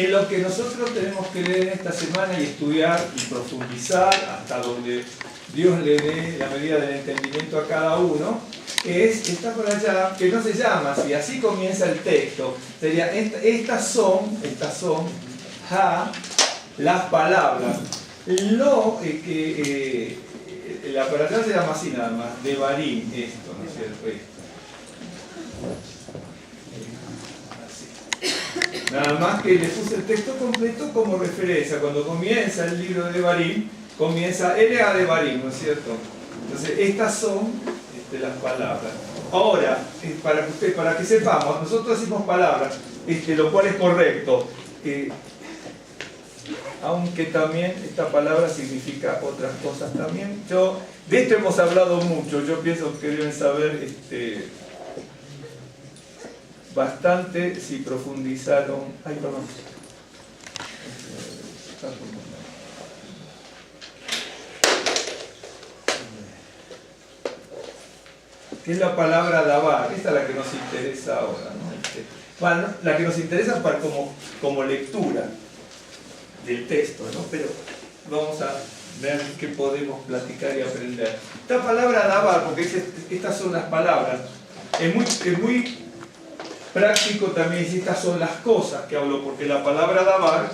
en lo que nosotros tenemos que leer en esta semana y estudiar y profundizar hasta donde Dios le dé la medida del entendimiento a cada uno, está por allá, que no se llama así, así comienza el texto. Sería, estas son las palabras. La por allá se llama así nada más, Devarim, esto, ¿no es cierto? Así. Nada más que le puse el texto completo como referencia. Cuando comienza el libro de Devarim, comienza Elea Devarim, ¿no es cierto? Entonces, estas son las palabras. Ahora, para que sepamos, nosotros decimos palabras, lo cual es correcto. Aunque también esta palabra significa otras cosas también. De esto hemos hablado mucho, yo pienso que deben saber bastante si profundizaron. Ay, perdón. ¿Qué es la palabra davar? Esta es la que nos interesa ahora, ¿no? Bueno, la que nos interesa como lectura del texto, ¿no? Pero vamos a ver qué podemos platicar y aprender. Esta palabra davar, porque estas son las palabras, es muy práctico también si estas son las cosas que hablo, porque la palabra davar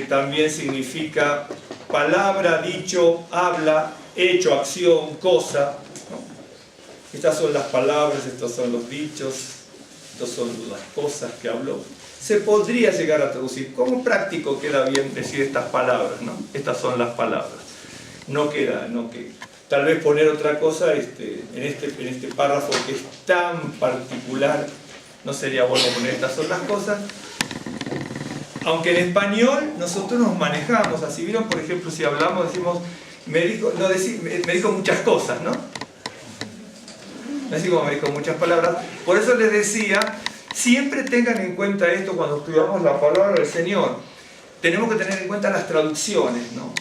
también significa palabra, dicho, habla, hecho, acción, cosa, ¿no? Estas son las palabras, estos son los dichos, estas son las cosas que habló. Se podría llegar a traducir. Como práctico queda bien decir estas palabras, ¿no? Estas son las palabras. No queda, tal vez poner otra cosa en este párrafo que es tan particular, no sería bueno poner estas son las cosas. Aunque en español nosotros nos manejamos así. ¿Vieron? Por ejemplo, si hablamos, decimos, me dijo muchas cosas, ¿no? No decimos me dijo muchas palabras. Por eso les decía, siempre tengan en cuenta esto cuando estudiamos la palabra del Señor. Tenemos que tener en cuenta las traducciones, ¿no?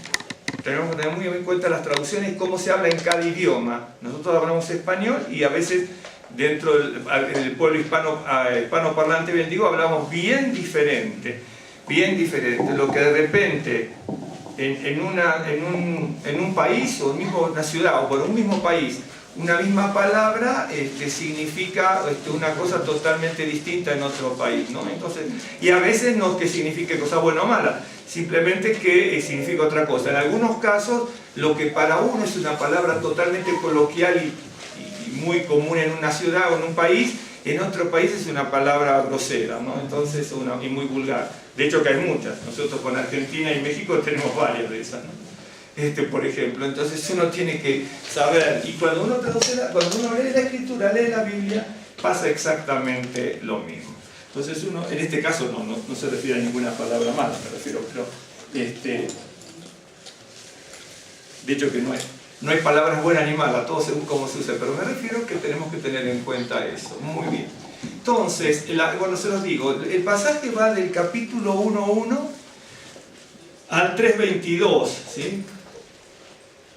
Tenemos que tener muy en cuenta las traducciones y cómo se habla en cada idioma. Nosotros hablamos español y a veces dentro del pueblo hispanoparlante, bien digo, hablamos bien diferente. Lo que de repente en un país o una ciudad o por un mismo país, una misma palabra significa una cosa totalmente distinta en otro país, ¿no? Entonces, y a veces no que signifique cosa buena o mala, simplemente que significa otra cosa. En algunos casos, lo que para uno es una palabra totalmente coloquial y muy común en una ciudad o en un país, en otro país es una palabra grosera, ¿no? Entonces, y muy vulgar. De hecho, que hay muchas. Nosotros con Argentina y México tenemos varias de esas, ¿no? Por ejemplo, entonces uno tiene que saber, y cuando uno lee la escritura, lee la Biblia, pasa exactamente lo mismo. Entonces uno, en este caso no se refiere a ninguna palabra mala, me refiero, pero de hecho que no hay palabras buenas ni malas, todo según cómo se usa, pero me refiero que tenemos que tener en cuenta eso. Muy bien. Entonces, bueno, se los digo, el pasaje va del capítulo 1:1 al 3:22, ¿sí?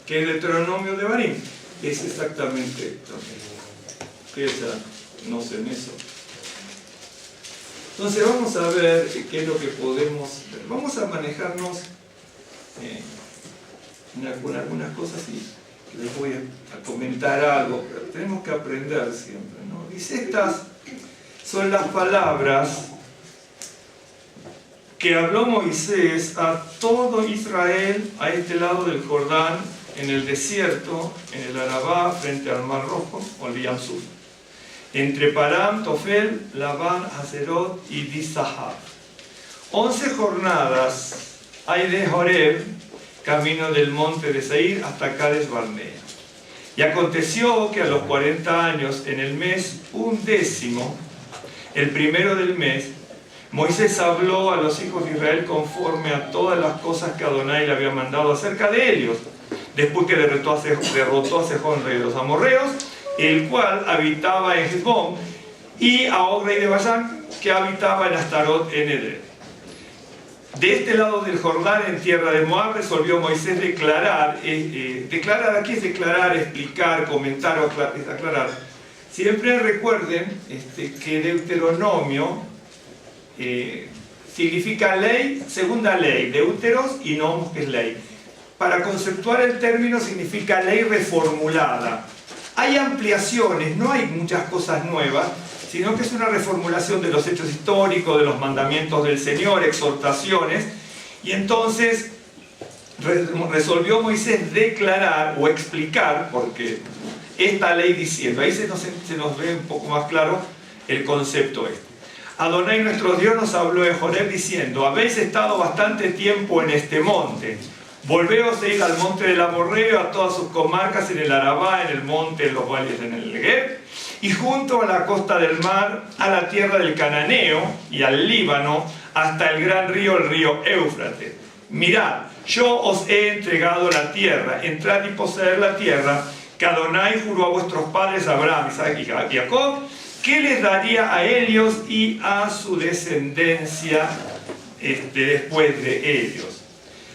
Que es Deuteronomio de Devarim, es exactamente lo mismo. Que no sé en eso. Entonces vamos a ver qué es lo que podemos ver. Vamos a manejarnos con algunas cosas y les voy a comentar algo, pero tenemos que aprender siempre, ¿no? Dice, estas son las palabras que habló Moisés a todo Israel a este lado del Jordán, en el desierto, en el Arabá, frente al Mar Rojo, o el Yam Suf, entre Param, Tofel, Labán, Hazerot y Dizahab. 11 jornadas hay de Horeb, camino del monte de Seir, hasta Cades Barnea. Y aconteció que a los 40 años, en el mes 11, el primero del mes, Moisés habló a los hijos de Israel conforme a todas las cosas que Adonai le había mandado acerca de ellos, después que derrotó a Sejón, rey de los amorreos, el cual habitaba en Hezbón, y a Og, rey de Basán, que habitaba en Astarot, en Edrei. De este lado del Jordán, en tierra de Moab, resolvió Moisés declarar. Declarar aquí es declarar, explicar, comentar o aclarar. Siempre recuerden que Deuteronomio significa ley, segunda ley, deuteros y nomos, que es ley. Para conceptuar el término significa ley reformulada. Hay ampliaciones, no hay muchas cosas nuevas, sino que es una reformulación de los hechos históricos, de los mandamientos del Señor, exhortaciones, y entonces resolvió Moisés declarar o explicar, porque esta ley diciendo, ahí se nos ve un poco más claro el concepto este. Adonai nuestro Dios nos habló en Joreb diciendo, habéis estado bastante tiempo en este monte, volveos a ir al monte del Amorreo, a todas sus comarcas, en el Arabá, en el monte, en los valles, en el Negev, y junto a la costa del mar, a la tierra del Cananeo y al Líbano, hasta el gran río, el río Éufrates. Mirad, yo os he entregado la tierra, entrad y poseed la tierra, que Adonai juró a vuestros padres, Abraham, Isaac y Jacob, que les daría a ellos y a su descendencia después de ellos.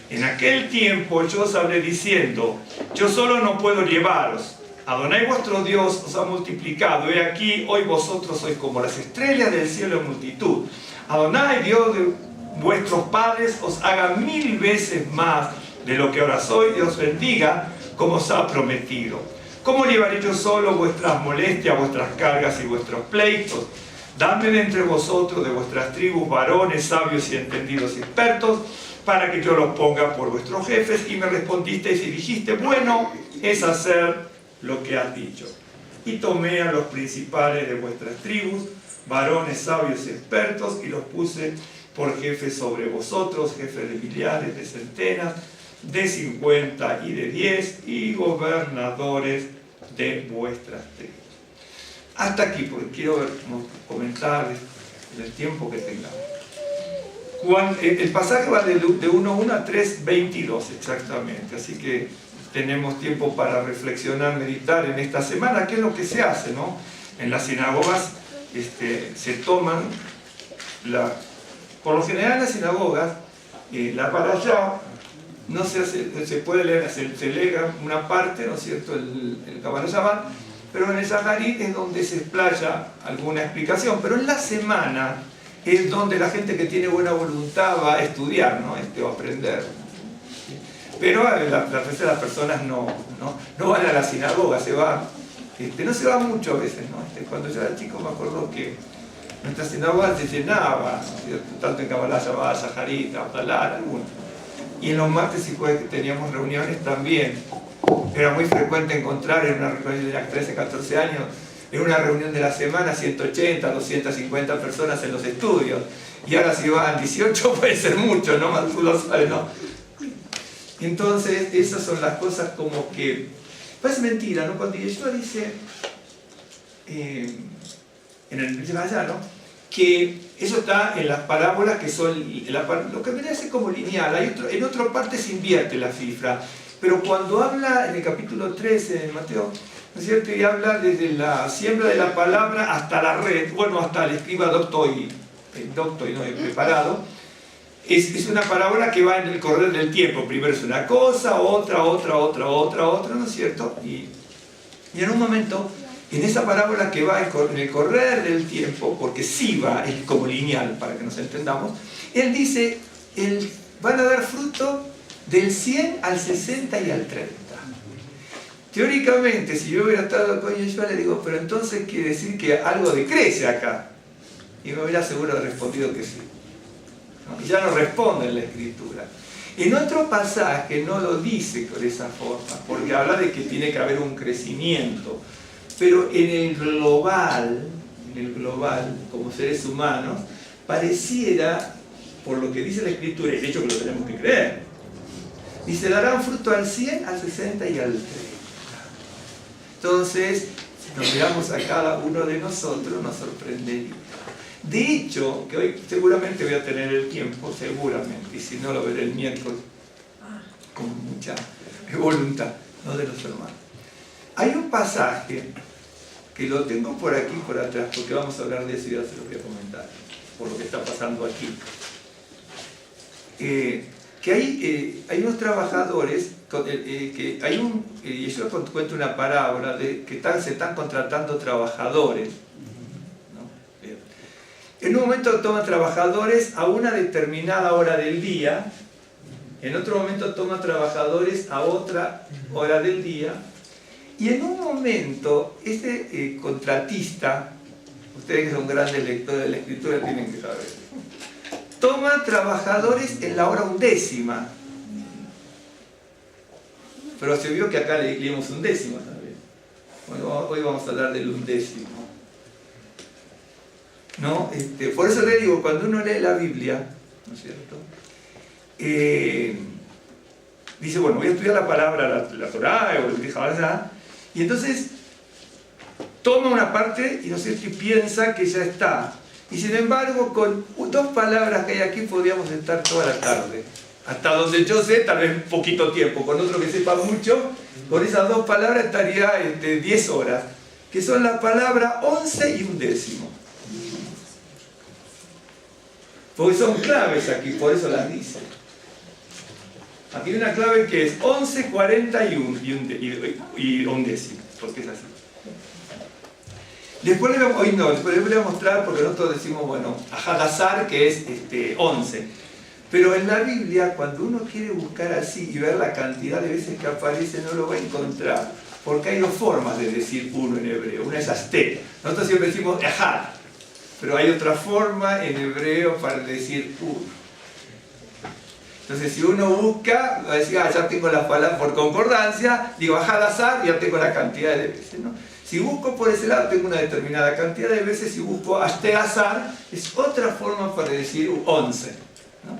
En aquel tiempo yo os hablé diciendo, yo solo no puedo llevaros. Adonai vuestro Dios os ha multiplicado. He aquí, hoy vosotros sois como las estrellas del cielo en multitud. Adonai, Dios de vuestros padres, os haga 1000 veces más de lo que ahora soy y os bendiga como os ha prometido. ¿Cómo llevaré yo solo vuestras molestias, vuestras cargas y vuestros pleitos? Dadme de entre vosotros, de vuestras tribus, varones, sabios y entendidos y expertos, para que yo los ponga por vuestros jefes. Y me respondisteis y dijiste, bueno, es hacer lo que has dicho. Y tomé a los principales de vuestras tribus, varones, sabios y expertos, y los puse por jefes sobre vosotros, jefes de millares, de centenas, de 50 y de 10, y gobernadores de vuestras tribus. Hasta aquí, porque quiero comentar el tiempo que tengamos. El pasaje va de 1:1 a 3:22 exactamente, así que tenemos tiempo para reflexionar, meditar en esta semana. ¿Qué es lo que se hace, no? En las sinagogas se toman, por lo general en las sinagogas, la parashá no se hace, se puede leer, se lee una parte, ¿no es cierto?, el Kabbalah Shabbat, pero en el Shacharit es donde se explaya alguna explicación, pero en la semana es donde la gente que tiene buena voluntad va a estudiar, ¿no? Va a aprender. Pero las personas no van a la sinagoga, no se va mucho a veces, ¿no? Cuando yo era chico me acuerdo que nuestra sinagoga se llenaba, ¿cierto? Tanto en Kabbalah Shabbat, Shacharit, Abdalá, algunos. Y en los martes y jueves que teníamos reuniones también. Era muy frecuente encontrar en una reunión de 13, 14 años, en una reunión de la semana, 180, 250 personas en los estudios. Y ahora si van 18 puede ser mucho, ¿no? Más tú lo sabes, ¿no? Entonces, esas son las cosas como que... Parece mentira, ¿no? Cuando Yeshua dice, en el Mishnah, ¿no?, que eso está en las parábolas que son lo que vendría a ser como lineal. En otra parte se invierte la cifra, pero cuando habla en el capítulo 13 de Mateo, ¿no es cierto?, y habla desde la siembra de la palabra hasta la red, bueno, hasta el escriba docto y no preparado, es una parábola que va en el correr del tiempo. Primero es una cosa, otra, ¿no es cierto? Y en un momento, en esa parábola que va en el correr del tiempo, porque sí va, es como lineal para que nos entendamos, él dice, van a dar fruto del 100 al 60 y al 30. Teóricamente, si yo hubiera estado con Yeshua, le digo, pero entonces quiere decir que algo decrece acá. Y me hubiera seguro respondido que sí. ¿No? Y ya no responde en la Escritura. En otro pasaje no lo dice de esa forma, porque habla de que tiene que haber un crecimiento. Pero en el global, como seres humanos, pareciera, por lo que dice la Escritura, y de hecho que lo tenemos que creer, dice, darán fruto al 100, al 60 y al 30. Entonces, si nos miramos a cada uno de nosotros, nos sorprendería. De hecho, que hoy seguramente voy a tener el tiempo, seguramente, y si no lo veré el miércoles, con mucha voluntad, no de los hermanos. Hay un pasaje que lo tengo por aquí, por atrás, porque vamos a hablar de eso y ya se lo voy a comentar, por lo que está pasando aquí. Que hay unos trabajadores, Yeshua cuenta una parábola de que se están contratando trabajadores, ¿no? En un momento toma trabajadores a una determinada hora del día, en otro momento toma trabajadores a otra hora del día, y en un momento este contratista, ustedes que son grandes lectores de la escritura tienen que saber, toma trabajadores en la hora 1/10. Pero se vio que acá leímos 1/10 también. Bueno, hoy vamos a hablar del 1/10. ¿No? Por eso le digo, cuando uno lee la Biblia, ¿no es cierto? Dice, bueno, voy a estudiar la palabra, la Torá, o el Jabazá, y entonces toma una parte y no sé qué piensa que ya está. Y sin embargo, con 2 palabras que hay aquí podríamos estar toda la tarde. Hasta donde yo sé, tal vez poquito tiempo. Con otro que sepa mucho, con esas 2 palabras estaría 10 horas. Que son la palabra 11 y 1/10. Porque son claves aquí, por eso las dice. Aquí hay una clave que es 11, 40 y 1/10, porque es así. Después les voy a mostrar, porque nosotros decimos, bueno, Ahadazar, que es 11. Pero en la Biblia, cuando uno quiere buscar así y ver la cantidad de veces que aparece, no lo va a encontrar. Porque hay 2 formas de decir 1 en hebreo. Una es asté. Nosotros siempre decimos Ehad. Pero hay otra forma en hebreo para decir 1. Entonces, si uno busca, va a decir, ya tengo las palabras por concordancia, digo Ahadazar, ya tengo la cantidad de veces, ¿no? Si busco por ese lado, tengo una determinada cantidad de veces. Si busco Ashteazar, es otra forma para decir 11. ¿No?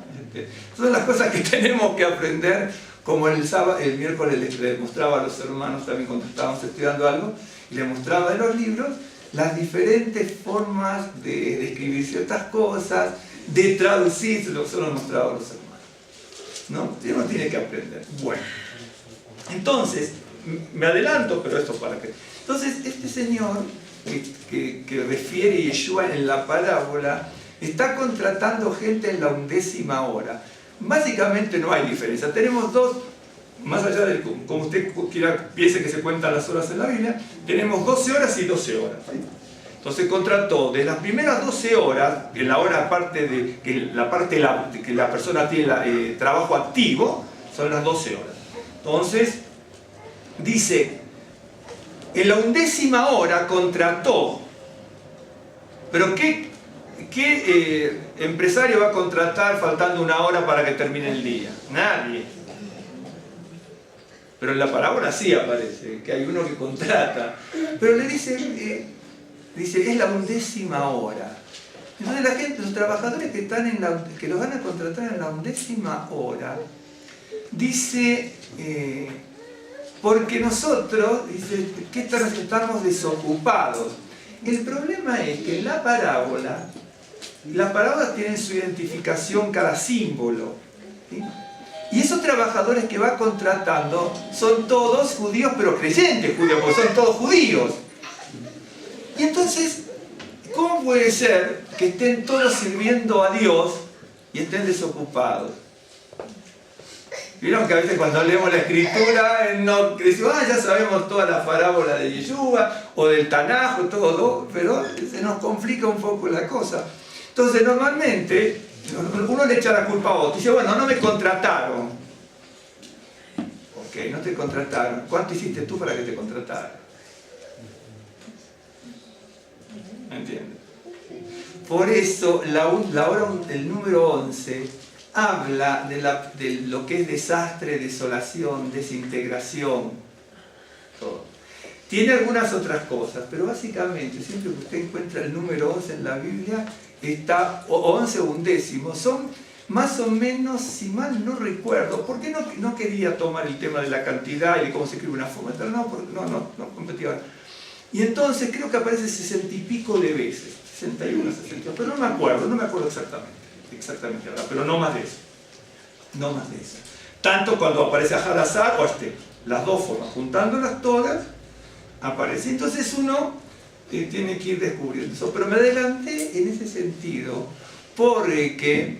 Son las cosas que tenemos que aprender, como el miércoles les mostraba a los hermanos también cuando estábamos estudiando algo, y les mostraba de los libros las diferentes formas de escribir ciertas cosas, de traducir, lo que se los mostraba a los hermanos. ¿No? Uno tiene que aprender. Bueno, entonces, me adelanto, pero esto para que... Entonces, este señor que refiere Yeshua en la parábola, está contratando gente en la 1/10 hora. Básicamente no hay diferencia. Tenemos 2, más allá de como usted piense que se cuentan las horas en la Biblia, tenemos 12 horas y 12 horas. Entonces contrató de las primeras 12 horas, en la hora aparte de que la persona tiene trabajo activo, son las 12 horas. Entonces, dice, en la 1/10 hora contrató, pero ¿qué empresario va a contratar faltando 1 hora para que termine el día? Nadie. Pero en la parábola sí aparece, que hay uno que contrata. Pero le dice, es la 1/10 hora. Entonces la gente, los trabajadores que los van a contratar en la 1/10 hora, dice, porque nosotros, dice, que estamos desocupados. El problema es que en la parábola, las parábolas tienen su identificación cada símbolo, ¿sí? Y esos trabajadores que va contratando son todos judíos, pero creyentes judíos, porque son todos judíos. Y entonces, ¿cómo puede ser que estén todos sirviendo a Dios y estén desocupados? Vieron que a veces cuando leemos la escritura, decimos, ya sabemos toda la parábola de Yeshua, o del Tanaj, o todo, pero se nos complica un poco la cosa. Entonces, normalmente, uno le echa la culpa a otro. Dice, bueno, no me contrataron. Ok, no te contrataron. ¿Cuánto hiciste tú para que te contrataran? ¿Entiendes? Por eso, el número 11 habla de lo que es desastre, desolación, desintegración, todo. Tiene algunas otras cosas, pero básicamente, siempre que usted encuentra el número 11 en la Biblia, está 11 o 1/10, son más o menos, si mal no recuerdo, porque no quería tomar el tema de la cantidad y de cómo se escribe una forma, no competía. Y entonces creo que aparece 60 y pico de veces, 61, 60, pero no me acuerdo exactamente ahora, pero no más de eso. No más de eso. Tanto cuando aparece Ahadazar o las 2 formas, juntándolas todas, aparece. Entonces uno tiene que ir descubriendo eso. Pero me adelanté en ese sentido, porque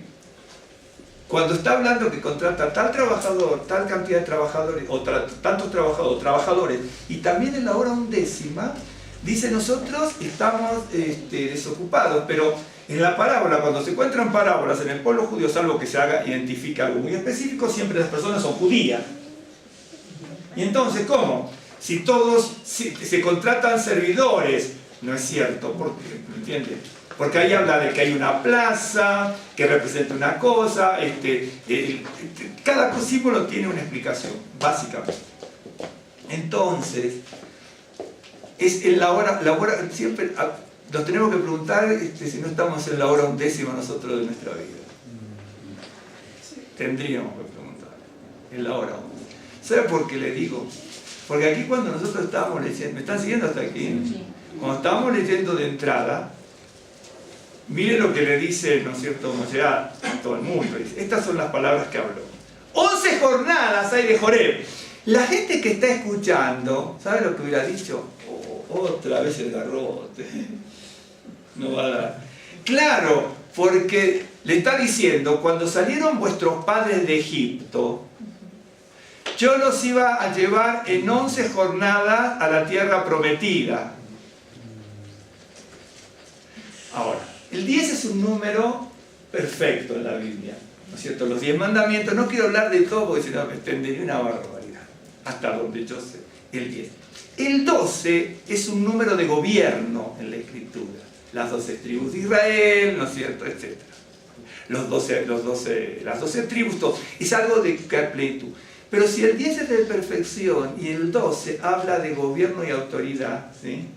cuando está hablando que contrata tal trabajador, tal cantidad de trabajadores, o tantos trabajadores, y también en la hora 1/10, dice nosotros estamos desocupados, pero en la parábola, cuando se encuentran parábolas en el pueblo judío, salvo que se identifica algo muy específico, siempre las personas son judías. Y entonces, ¿cómo? Si todos se contratan servidores, no es cierto, ¿me entiendes? Porque ahí habla de que hay una plaza que representa una cosa, cada símbolo tiene una explicación, básicamente. Entonces, es en la hora siempre nos tenemos que preguntar si no estamos en la hora 11ª nosotros de nuestra vida. Tendríamos que preguntar, en la hora 11. ¿Sabe por qué le digo? Porque aquí cuando nosotros estábamos leyendo, ¿me están siguiendo hasta aquí? Sí. Cuando estábamos leyendo de entrada, mire lo que le dice, ¿no es cierto?, Moshe a todo el mundo. Dice, estas son las palabras que habló. 11 jornadas hay de Joreb. La gente que está escuchando, ¿sabe lo que hubiera dicho? Oh, otra vez el garrote. No va a dar. Claro, porque le está diciendo, cuando salieron vuestros padres de Egipto, yo los iba a llevar en 11 jornadas a la tierra prometida. Ahora, el 10 es un número perfecto en la Biblia, ¿no es cierto? Los 10 mandamientos, no quiero hablar de todo porque si no me extendería una barbaridad, hasta donde yo sé, el 10. El 12 es un número de gobierno en la Escritura, las 12 tribus de Israel, ¿no es cierto?, etc. Las 12 tribus, todo. Es algo de plenitud. Pero si el 10 es de perfección y el 12 habla de gobierno y autoridad, ¿sí?,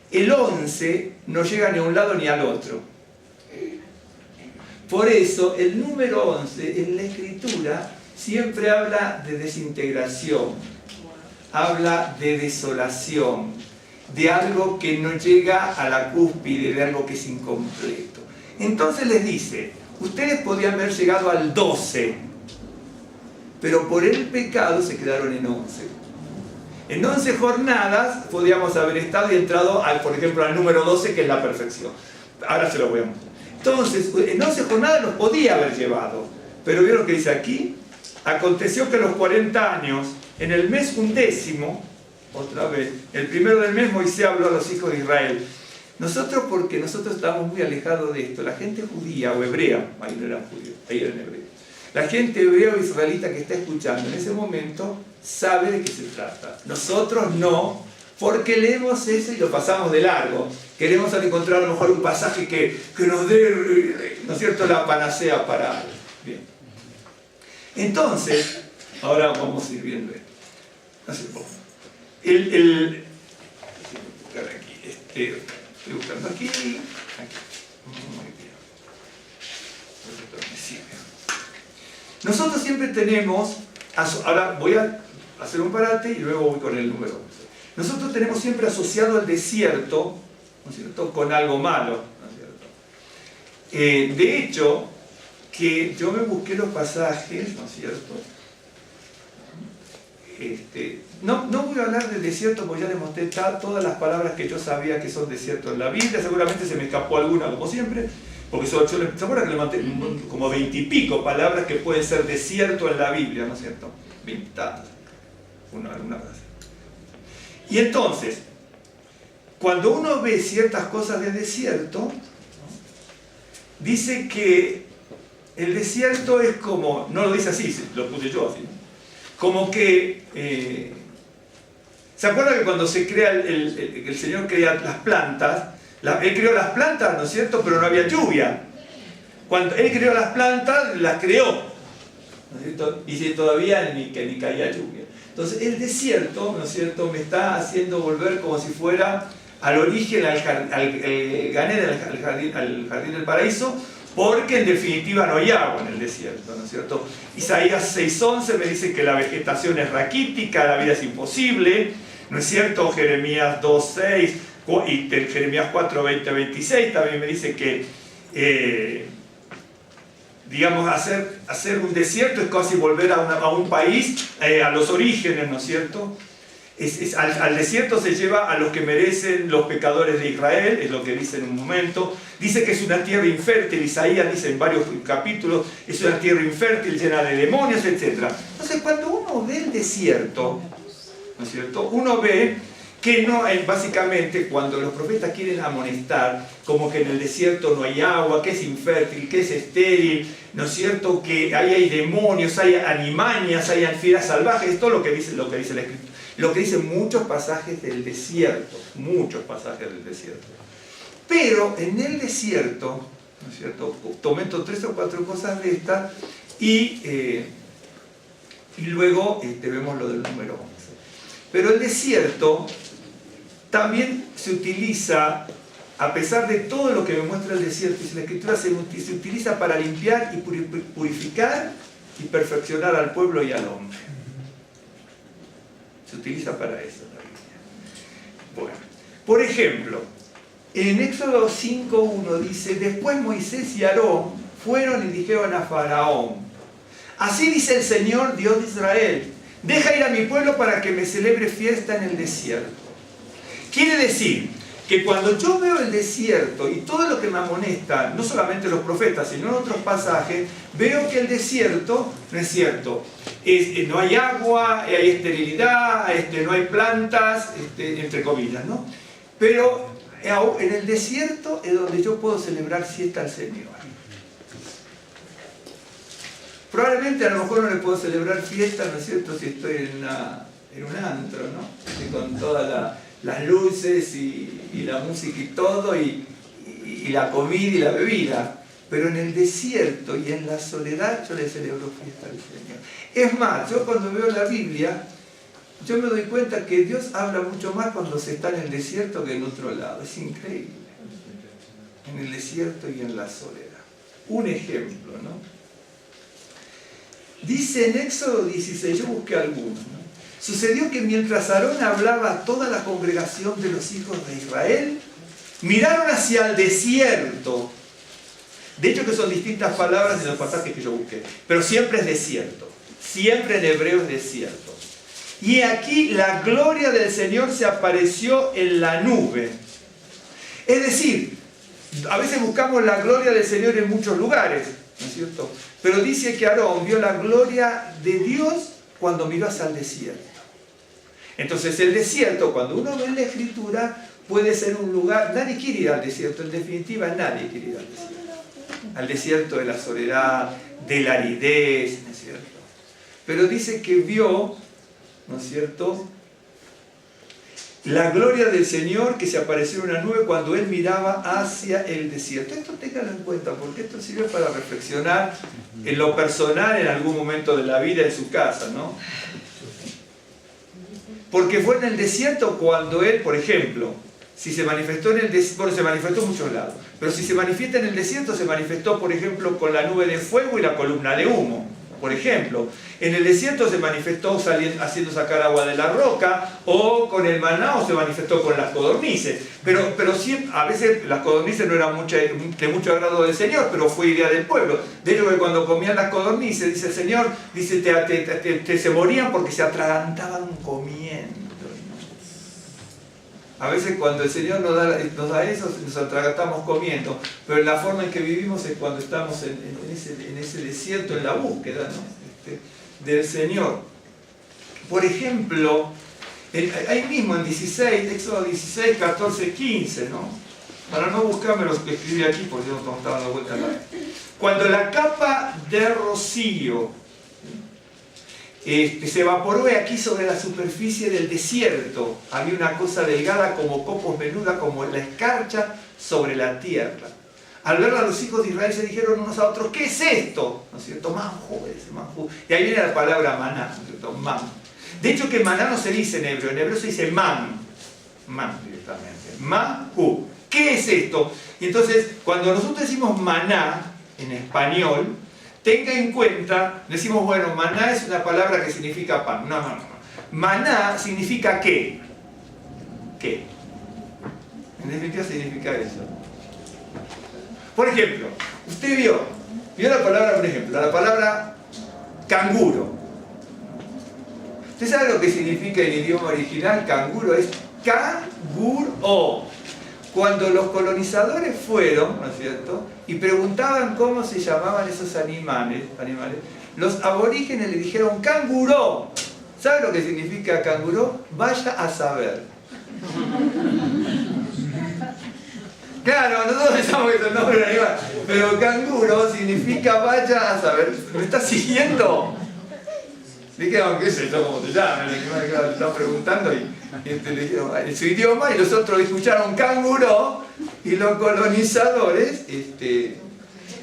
el 11 no llega ni a un lado ni al otro. Por eso el número 11 en la Escritura siempre habla de desintegración, habla de desolación, de algo que no llega a la cúspide, de algo que es incompleto. Entonces les dice, ustedes podían haber llegado al 12, pero por el pecado se quedaron en 11. En 11 jornadas podíamos haber estado y entrado, por ejemplo, al número 12, que es la perfección. Ahora se lo voy a mostrar. Entonces, en 11 jornadas los podía haber llevado. Pero ¿vieron lo que dice aquí? Aconteció que a los 40 años, en el mes 11º, otra vez, el primero del mes, Moisés habló a los hijos de Israel. Nosotros, porque nosotros estamos muy alejados de esto, la gente judía o hebrea, ahí no eran judíos, ahí eran hebreos. La gente hebrea o israelita que está escuchando en ese momento sabe de qué se trata. Nosotros no, porque leemos eso y lo pasamos de largo. Queremos encontrar a lo mejor un pasaje que nos dé, ¿no es cierto?, la panacea para algo. Bien. Entonces, ahora vamos a ir viendo esto. No sé, estoy buscando aquí. Muy bien. Me sirve. Nosotros siempre tenemos, ahora voy a hacer un parate y luego voy con el número 11. Nosotros tenemos siempre asociado al desierto, ¿no es cierto?, con algo malo, ¿no es cierto? De hecho, que yo me busqué los pasajes, ¿no es cierto? No voy a hablar del desierto porque ya les mostré todas las palabras que yo sabía que son desierto en la Biblia. Seguramente se me escapó alguna, como siempre, porque ¿se acuerdan que le mandé como 20 y pico palabras que pueden ser desierto en la Biblia, ¿no es cierto? 20 tantas, una frase. Y entonces, cuando uno ve ciertas cosas de desierto, ¿no?, dice que el desierto es como, no lo dice así, lo puse yo así, como que, ¿se acuerdan que cuando se crea el Señor crea las plantas? Él creó las plantas, ¿no es cierto?, pero no había lluvia. Cuando Él creó las plantas, las creó, ¿no es cierto?, y si todavía ni caía lluvia. Entonces el desierto, ¿no es cierto?, me está haciendo volver como si fuera al origen, al jardín del paraíso, porque en definitiva no hay agua en el desierto, ¿no es cierto? Isaías 6:11 me dice que la vegetación es raquítica, la vida es imposible, ¿no es cierto? Jeremías 2:6 y Jeremías 4:20-26 también me dice que digamos, hacer un desierto es casi volver a un país, a los orígenes, ¿no es cierto? Al desierto se lleva a los que merecen los pecadores de Israel, es lo que dice en un momento. Dice que es una tierra infértil, Isaías dice en varios capítulos, es una tierra infértil llena de demonios, etc. Entonces cuando uno ve el desierto, ¿no es cierto?, uno ve que no hay, básicamente, cuando los profetas quieren amonestar, como que en el desierto no hay agua, que es infértil, que es estéril, ¿no es cierto?, que ahí hay demonios, hay animañas, hay fieras salvajes, es todo lo que dice la Escritura, lo que dicen muchos pasajes del desierto, Pero en el desierto, ¿no es cierto?, tomé 3 o 4 cosas de estas y luego vemos lo del número 11. Pero el desierto también se utiliza, a pesar de todo lo que me muestra el desierto, y la Escritura se utiliza para limpiar y purificar y perfeccionar al pueblo y al hombre. Se utiliza para eso la Biblia. Bueno, por ejemplo, en Éxodo 5:1 dice: después Moisés y Aarón fueron y dijeron a Faraón: así dice el Señor, Dios de Israel, deja ir a mi pueblo para que me celebre fiesta en el desierto. Quiere decir que cuando yo veo el desierto y todo lo que me amonesta, no solamente los profetas, sino en otros pasajes, veo que el desierto, no es cierto, no hay agua, hay esterilidad, no hay plantas, entre comillas, ¿no? Pero en el desierto es donde yo puedo celebrar fiesta al Señor. Probablemente a lo mejor no le puedo celebrar fiesta, ¿no es cierto?, si estoy en un antro, ¿no? Y con todas las luces y la música y todo, y la comida y la bebida. Pero en el desierto y en la soledad yo le celebro fiesta al Señor. Es más, yo cuando veo la Biblia, yo me doy cuenta que Dios habla mucho más cuando se está en el desierto que en otro lado. Es increíble. En el desierto y en la soledad. Un ejemplo, ¿no? Dice en Éxodo 16, yo busqué algunos, ¿no? Sucedió que mientras Aarón hablaba a toda la congregación de los hijos de Israel, miraron hacia el desierto. De hecho que son distintas palabras en los pasajes que yo busqué, pero siempre es desierto. Siempre en hebreo es desierto. Y aquí la gloria del Señor se apareció en la nube. Es decir, a veces buscamos la gloria del Señor en muchos lugares, ¿no es cierto? Pero dice que Aarón vio la gloria de Dios cuando miró hacia el desierto. Entonces el desierto, cuando uno ve en la Escritura, puede ser un lugar, nadie quiere ir al desierto, en definitiva nadie quiere ir al desierto. Al desierto de la soledad, de la aridez, ¿no es cierto? Pero dice que vio, ¿no es cierto?, la gloria del Señor que se apareció en una nube cuando él miraba hacia el desierto. Esto ténganlo en cuenta, porque esto sirve para reflexionar en lo personal en algún momento de la vida en su casa, ¿no? Porque fue en el desierto cuando él, por ejemplo, si se manifestó en el desierto, bueno, se manifestó en muchos lados, pero si se manifiesta en el desierto, se manifestó, por ejemplo, con la nube de fuego y la columna de humo. Por ejemplo, en el desierto se manifestó haciendo sacar agua de la roca, o con el maná, o se manifestó con las codornices. Pero siempre, a veces las codornices no eran de mucho agrado del Señor, pero fue idea del pueblo. De hecho, que cuando comían las codornices, dice el Señor, dice, se morían porque se atragantaban comiendo. A veces cuando el Señor nos da eso, nos atragantamos comiendo, pero la forma en que vivimos es cuando estamos en ese desierto, en la búsqueda, ¿no?, del Señor. Por ejemplo, ahí mismo en 16, Éxodo 16, 14, 15, ¿no? Para no buscarme los que escribí aquí, porque no estamos dando vuelta a la vez. Cuando la capa de rocío se evaporó aquí sobre la superficie del desierto, había una cosa delgada como copos menuda, como la escarcha sobre la tierra. Al verla, los hijos de Israel se dijeron unos a otros: ¿qué es esto? ¿No es cierto? Manjú, ese manjú. Y ahí viene la palabra maná, ¿no es cierto? Man. De hecho que maná no se dice en hebreo se dice man directamente. Manjú. ¿Qué es esto? Y entonces, cuando nosotros decimos maná en español, tenga en cuenta, decimos, bueno, maná es una palabra que significa pan. No. Maná significa ¿qué? ¿Qué? En definitiva significa eso. Por ejemplo, usted vio la palabra, por ejemplo, la palabra canguro. ¿Usted sabe lo que significa en idioma original? Canguro es canguro. Cuando los colonizadores fueron, ¿no es cierto?, y preguntaban cómo se llamaban esos animales, los aborígenes le dijeron canguro. ¿Sabe lo que significa canguro? Vaya a saber. Claro, nosotros pensamos que es el nombre de un animal, pero canguro significa vaya a saber, ¿me estás siguiendo? Dijeron, qué sé yo, cómo te llaman, le están preguntando y le dijeron en su idioma y los otros escucharon canguro y los colonizadores,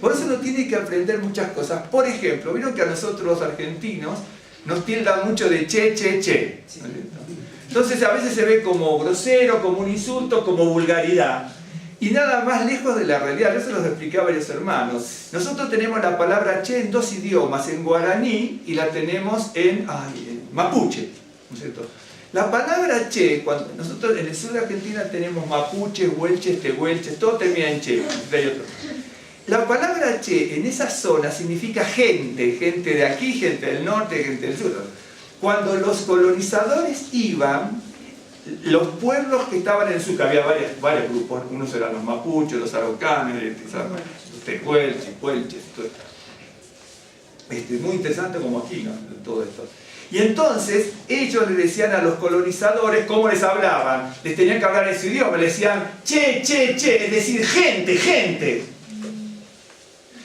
por eso uno tiene que aprender muchas cosas. Por ejemplo, vieron que a nosotros los argentinos nos tildan mucho de che, che, che. Entonces a veces se ve como grosero, como un insulto, como vulgaridad. Y nada más lejos de la realidad. Yo se los expliqué a varios hermanos. Nosotros tenemos la palabra che en dos idiomas, en guaraní y la tenemos en mapuche, ¿no es cierto? La palabra che, cuando nosotros en el sur de Argentina tenemos mapuches, huelches, tehuelches, todo termina en che. Hay otro. La palabra che en esa zona significa gente, gente de aquí, gente del norte, gente del sur. Cuando los colonizadores iban, los pueblos que estaban en el sur, que había varios grupos, unos eran los mapuches, los araucanos, los tehuelches, puelches, todo esto. Muy interesante como aquí, ¿no? Todo esto. Y entonces ellos le decían a los colonizadores cómo les hablaban, les tenían que hablar en su idioma, les decían che, che, che, es decir, gente, gente.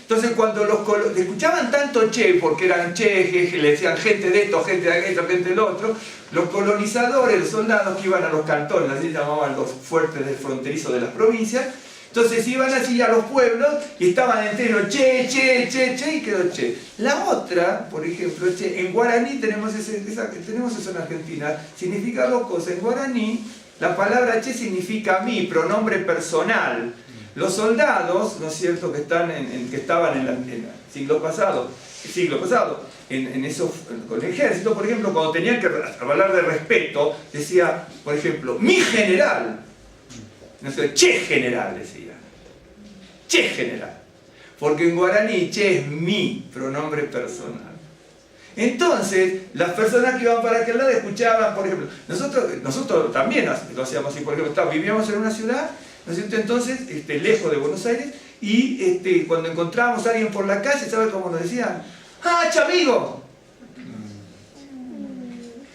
Entonces cuando los escuchaban tanto che, porque eran che, le decían gente de esto, gente de aquello, gente del otro, los colonizadores, los soldados que iban a los cantones, así llamaban los fuertes del fronterizo de las provincias, entonces iban así a los pueblos y estaban enteros che, che, che, che y quedó che. La otra, por ejemplo, che, en guaraní tenemos eso en Argentina, significa dos cosas. En guaraní la palabra che significa mí, pronombre personal. Los soldados, ¿no es cierto?, que estaban en el siglo pasado, con el ejército, por ejemplo, cuando tenían que hablar de respeto, decía, por ejemplo, mi general, no sé, che general decía, che general, porque en guaraní che es mi pronombre personal. Entonces, las personas que iban para aquel lado escuchaban, por ejemplo, nosotros también lo hacíamos así, por ejemplo, vivíamos en una ciudad, ¿no es cierto? Entonces, lejos de Buenos Aires, y cuando encontrábamos a alguien por la calle, ¿sabe cómo nos decían? ¡Ah, chamigo!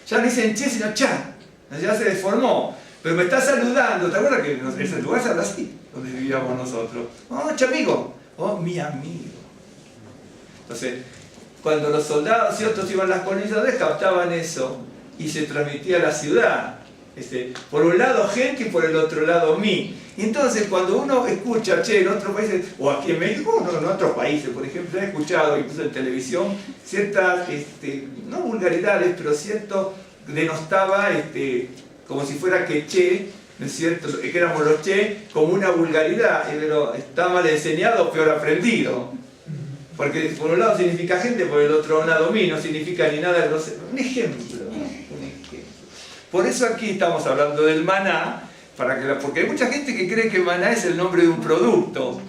Ya no dicen che, sino cha. Ya se deformó. Pero me está saludando. ¿Te acuerdas que en ese lugar se habla así? Donde vivíamos nosotros. ¡Oh, chamigo! ¡Oh, mi amigo! Entonces, cuando los soldados y otros iban a las colonizaciones, captaban eso y se transmitía a la ciudad. Por un lado gente y por el otro lado mí. Y entonces cuando uno escucha, che, en otros países, o aquí en México, no, en otros países, por ejemplo, he escuchado incluso en televisión ciertas, no vulgaridades, pero cierto, denostaba, como si fuera que che, ¿no es cierto?, que éramos los che, como una vulgaridad, pero está mal enseñado, peor aprendido. Porque por un lado significa gente, por el otro lado mí, no significa ni nada, no sé. Un ejemplo. Por eso aquí estamos hablando del maná, porque hay mucha gente que cree que maná es el nombre de un producto.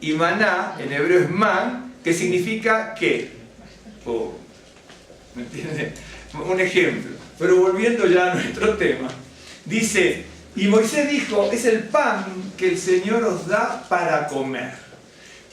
Y maná, en hebreo es man, que significa qué. ¿Me entiendes? Un ejemplo. Pero volviendo ya a nuestro tema. Dice, y Moisés dijo, es el pan que el Señor os da para comer.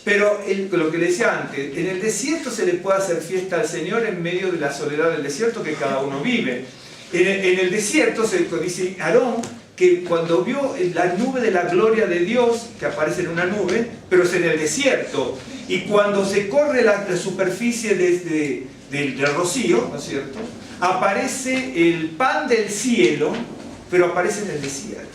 Pero lo que le decía antes, en el desierto se le puede hacer fiesta al Señor en medio de la soledad del desierto que cada uno vive. En el desierto se dice Aarón que cuando vio la nube de la gloria de Dios, que aparece en una nube, pero es en el desierto, y cuando se corre la superficie del rocío, ¿no es cierto?, aparece el pan del cielo, pero aparece en el desierto.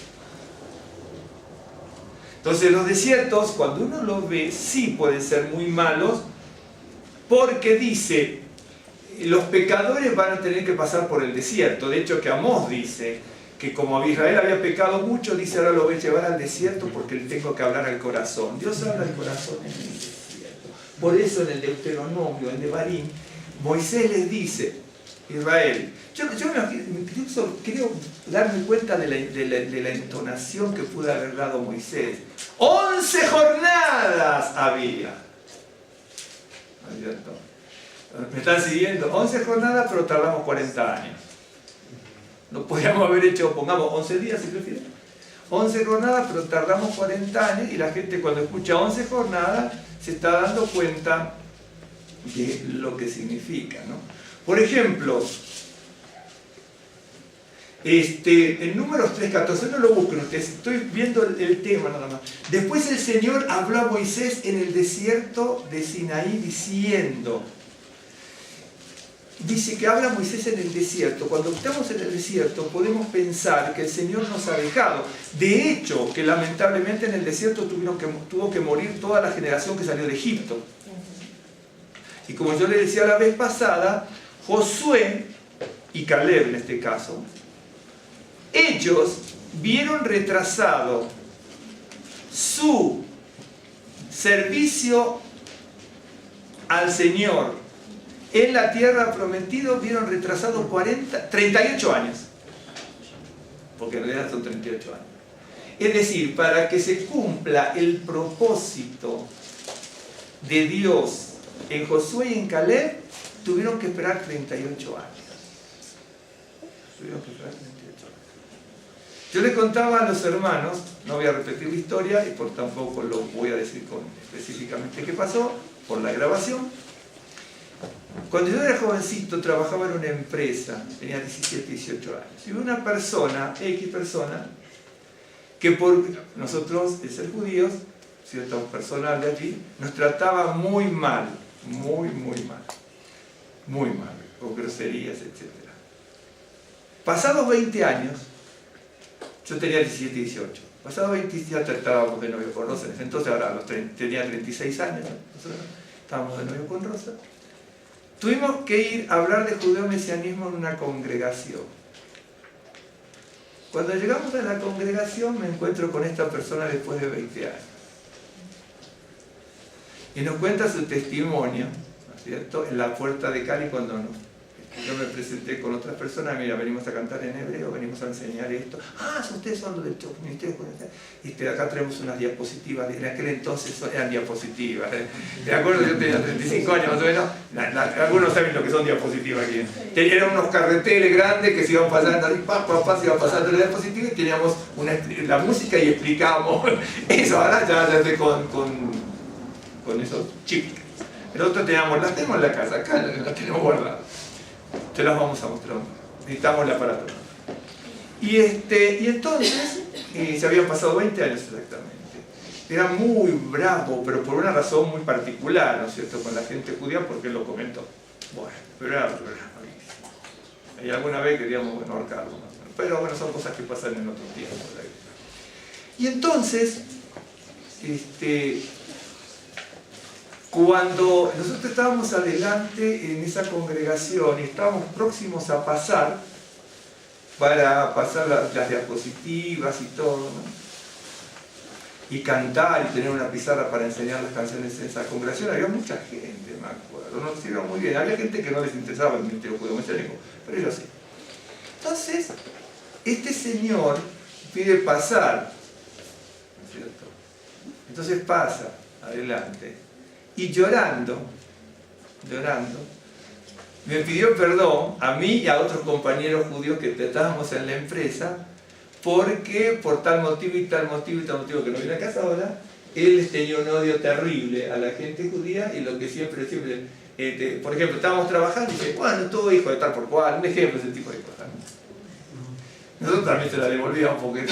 Entonces los desiertos, cuando uno los ve, sí pueden ser muy malos, porque dice, los pecadores van a tener que pasar por el desierto. De hecho, que Amós dice que como Israel había pecado mucho, dice, ahora lo voy a llevar al desierto porque le tengo que hablar al corazón. Dios habla al corazón en el desierto. Por eso en el Deuteronomio, en Devarim, Moisés les dice, Israel, yo quiero darme cuenta de la entonación que pudo haber dado Moisés. 11 jornadas había. ¿No es cierto? Me están siguiendo, 11 jornadas, pero tardamos 40 años. Lo podríamos haber hecho, pongamos 11 días si prefieren. 11 jornadas, pero tardamos 40 años y la gente cuando escucha 11 jornadas se está dando cuenta de lo que significa, ¿no? Por ejemplo, En Números 3:14, no lo busquen ustedes, estoy viendo el tema nada más. Después el Señor habló a Moisés en el desierto de Sinaí diciendo, dice que habla Moisés en el desierto. Cuando estamos en el desierto podemos pensar que el Señor nos ha dejado. De hecho, que lamentablemente en el desierto tuvo que morir toda la generación que salió de Egipto. Y como yo les decía la vez pasada, Josué y Caleb en este caso, ellos vieron retrasado su servicio al Señor en la tierra prometida, vieron retrasado 38 años, porque en realidad son 38 años. Es decir, para que se cumpla el propósito de Dios en Josué y en Caleb, tuvieron que esperar 38 años. Tuvieron que esperar 38 años. Yo les contaba a los hermanos, no voy a repetir la historia y por tampoco lo voy a decir específicamente qué pasó, por la grabación. Cuando yo era jovencito trabajaba en una empresa, tenía 17, 18 años, y una persona, X persona, que por nosotros, el ser judíos, cierto personal de allí, nos trataba muy mal, muy mal, con groserías, etc. Pasados 20 años, yo tenía 17, 18, pasados 20 ya tratábamos de novio con Rosa, entonces ahora tenía 36 años, nosotros estábamos de novio con Rosa. Tuvimos que ir a hablar de judeo-mesianismo en una congregación. Cuando llegamos a la congregación me encuentro con esta persona después de 20 años. Y nos cuenta su testimonio, ¿no es cierto?, en la puerta de Cali cuando yo me presenté con otras personas. Mira, venimos a cantar en hebreo, venimos a enseñar esto. Ah, ustedes son los del ministerio. Acá tenemos unas diapositivas. En aquel entonces eran diapositivas. Me acuerdo, yo tenía 35 años más o menos. Algunos saben lo que son diapositivas aquí. Eran unos carreteles grandes que se iban pasando, se iban pasando la diapositiva y teníamos la música y explicábamos eso. Ahora ya estoy con esos chips. Nosotros las tenemos en la casa, acá las tenemos guardadas. Te las vamos a mostrar. Necesitamos el aparato. Y entonces, se habían pasado 20 años exactamente. Era muy bravo, pero por una razón muy particular, ¿no es cierto?, con la gente judía, porque él lo comentó. Bueno, pero era bravísimo. Y alguna vez queríamos ahorcarlo, ¿no? Pero bueno, son cosas que pasan en otro tiempo. Y entonces, cuando nosotros estábamos adelante en esa congregación y estábamos próximos a pasar, para pasar las diapositivas y todo, ¿no?, y cantar y tener una pizarra para enseñar las canciones en esa congregación, había mucha gente, me acuerdo, nos iba muy bien. Había gente que no les interesaba el ministerio judeo-mesiánico, pero yo sí. Entonces, este señor pide pasar, ¿no es cierto? Entonces pasa adelante. Y llorando, me pidió perdón a mí y a otros compañeros judíos que estábamos en la empresa, porque por tal motivo y tal motivo y tal motivo que no viene a casa ahora, él tenía un odio terrible a la gente judía y lo que siempre, por ejemplo, estábamos trabajando y dice, bueno, todo hijo de tal por cual, un ejemplo, ese tipo de cosas. Nosotros también se la devolvíamos porque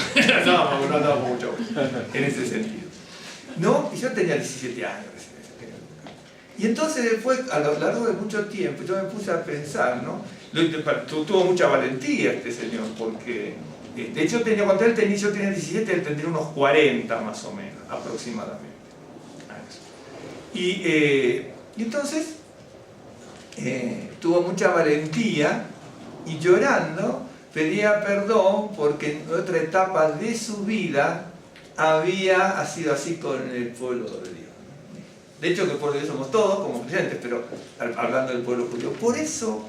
no andábamos mucho en ese sentido. ¿No? Y yo tenía 17 años. Y entonces después, a lo largo de mucho tiempo, yo me puse a pensar, ¿no? Tuvo mucha valentía este señor, porque de hecho cuando yo tenía 17, él tendría unos 40 más o menos, aproximadamente. Y entonces tuvo mucha valentía y llorando pedía perdón porque en otra etapa de su vida había sido así con el pueblo de Dios. De hecho, que el pueblo de Dios somos todos como creyentes, pero hablando del pueblo judío. Por eso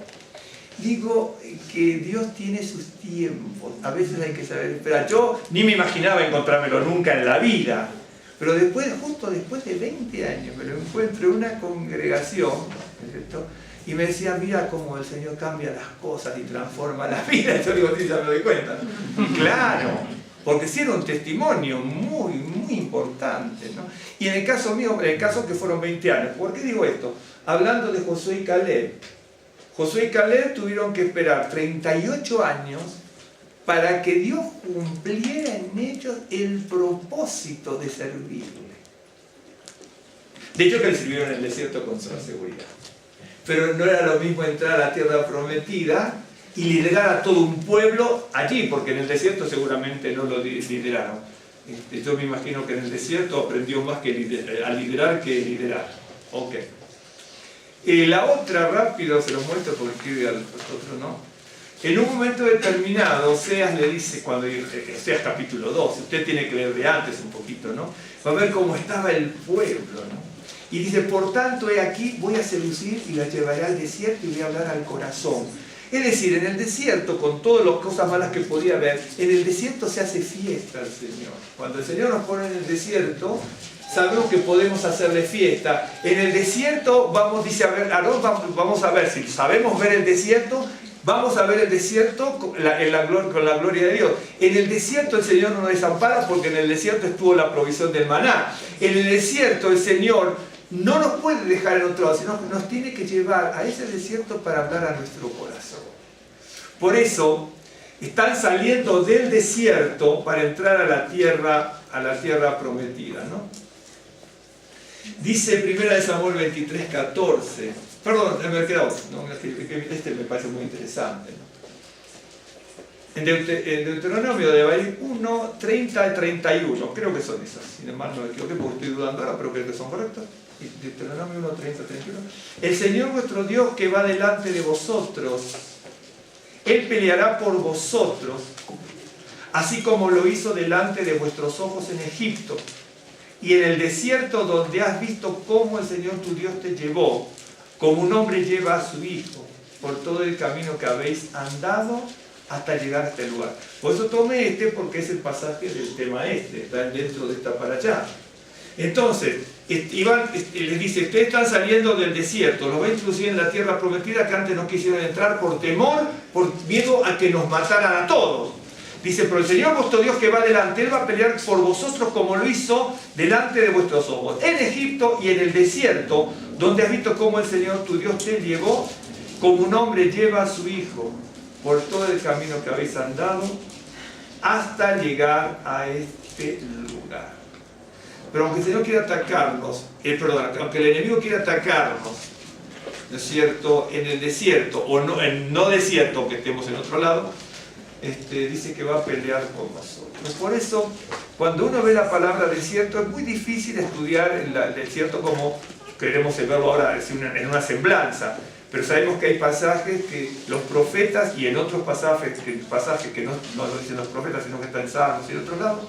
digo que Dios tiene sus tiempos. A veces hay que saber esperar. Yo ni me imaginaba encontrármelo nunca en la vida, pero justo después de 20 años, me lo encuentro en una congregación, ¿no es cierto?, y me decía, mira cómo el Señor cambia las cosas y transforma la vida. Y yo digo, sí, ya me doy cuenta. Claro, porque sí era un testimonio muy importante, ¿no? Y en el caso mío, en el caso que fueron 20 años. ¿Por qué digo esto? Hablando de Josué y Caleb. Josué y Caleb tuvieron que esperar 38 años para que Dios cumpliera en ellos el propósito de servirle. De hecho, que le sirvieron en el desierto con toda seguridad. Pero no era lo mismo entrar a la tierra prometida y liderar a todo un pueblo allí, porque en el desierto seguramente no lo lideraron. Yo me imagino que en el desierto aprendió más a liderar que liderar. Ok. La otra, rápido, se lo muestro porque escribe a los otros, ¿no? En un momento determinado, Oseas le dice, cuando Oseas capítulo 12, usted tiene que leer de antes un poquito, ¿no? Va a ver cómo estaba el pueblo, ¿no? Y dice, por tanto, he aquí, voy a seducir y la llevaré al desierto y voy a hablar al corazón. Es decir, en el desierto, con todas las cosas malas que podía haber, en el desierto se hace fiesta al Señor. Cuando el Señor nos pone en el desierto, sabemos que podemos hacerle fiesta. En el desierto, dice Aarón, vamos a ver, si sabemos ver el desierto, vamos a ver el desierto con la gloria de Dios. En el desierto el Señor no nos desampara porque en el desierto estuvo la provisión del maná. En el desierto el Señor no nos puede dejar en otro lado, sino que nos tiene que llevar a ese desierto para hablar a nuestro corazón. Por eso están saliendo del desierto para entrar a la tierra prometida, ¿no? Dice 1 Samuel 23, 14. Perdón, me he quedado, ¿no? Este me parece muy interesante, ¿no? En Deuteronomio de Bail 1, 30 y 31, creo que son esas, sin embargo no me equivoqué porque estoy dudando ahora, pero creo que son correctas. Deuteronomio 1, 30, 31. El Señor vuestro Dios que va delante de vosotros, Él peleará por vosotros, así como lo hizo delante de vuestros ojos en Egipto, y en el desierto donde has visto cómo el Señor tu Dios te llevó, como un hombre lleva a su hijo, por todo el camino que habéis andado hasta llegar a este lugar. Por eso tomé porque es el pasaje del tema está dentro de esta para allá. Entonces, Iván les dice, ustedes están saliendo del desierto, los va a introducir en la tierra prometida que antes no quisieron entrar por temor, por miedo a que nos mataran a todos. Dice, pero el Señor vuestro Dios que va delante, Él va a pelear por vosotros como lo hizo delante de vuestros ojos, en Egipto y en el desierto, donde has visto cómo el Señor tu Dios te llevó, como un hombre lleva a su hijo, por todo el camino que habéis andado, hasta llegar a este lugar. Pero aunque el Señor quiera atacarnos, aunque el enemigo quiera atacarnos, ¿no es cierto?, en el desierto, o no, en no desierto, que estemos en otro lado, dice que va a pelear por nosotros. Por eso, cuando uno ve la palabra desierto, es muy difícil estudiar el desierto como queremos verlo ahora en una semblanza. Pero sabemos que hay pasajes que los profetas, y en otros pasajes que no lo dicen los profetas, sino que están en Salmos y en otro lado,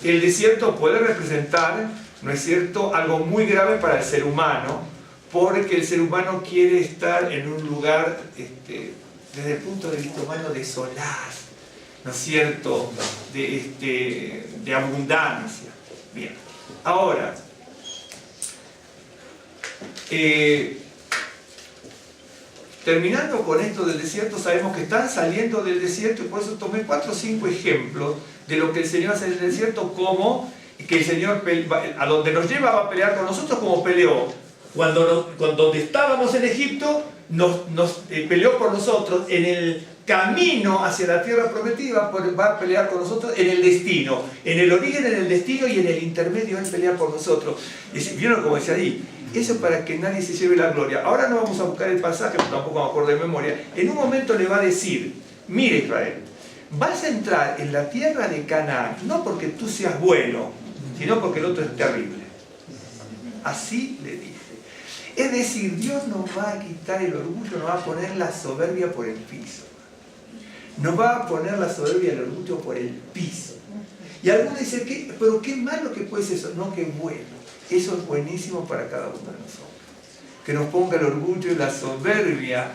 el desierto puede representar, ¿no es cierto?, algo muy grave para el ser humano, porque el ser humano quiere estar en un lugar, desde el punto de vista humano, desolado, ¿no es cierto?, de abundancia. Bien, ahora, terminando con esto del desierto, sabemos que están saliendo del desierto y por eso tomé 4 o 5 ejemplos de lo que el Señor hace en el desierto, como que el Señor a donde nos lleva va a pelear con nosotros como peleó. Cuando estábamos en Egipto, nos peleó por nosotros. En el camino hacia la tierra prometida va a pelear con nosotros en el destino. En el origen, en el destino y en el intermedio Él pelea por nosotros. ¿Vieron cómo dice ahí? Eso para que nadie se lleve la gloria. Ahora no vamos a buscar el pasaje, pero tampoco me acuerdo de memoria. En un momento le va a decir, mire Israel, vas a entrar en la tierra de Canaán, no porque tú seas bueno, sino porque el otro es terrible. Así le dice. Es decir, Dios nos va a quitar el orgullo, nos va a poner la soberbia por el piso. Nos va a poner la soberbia y el orgullo por el piso. Y algunos dicen, pero qué malo que puede ser eso. No, qué bueno. Eso es buenísimo para cada uno de nosotros. Que nos ponga el orgullo y la soberbia,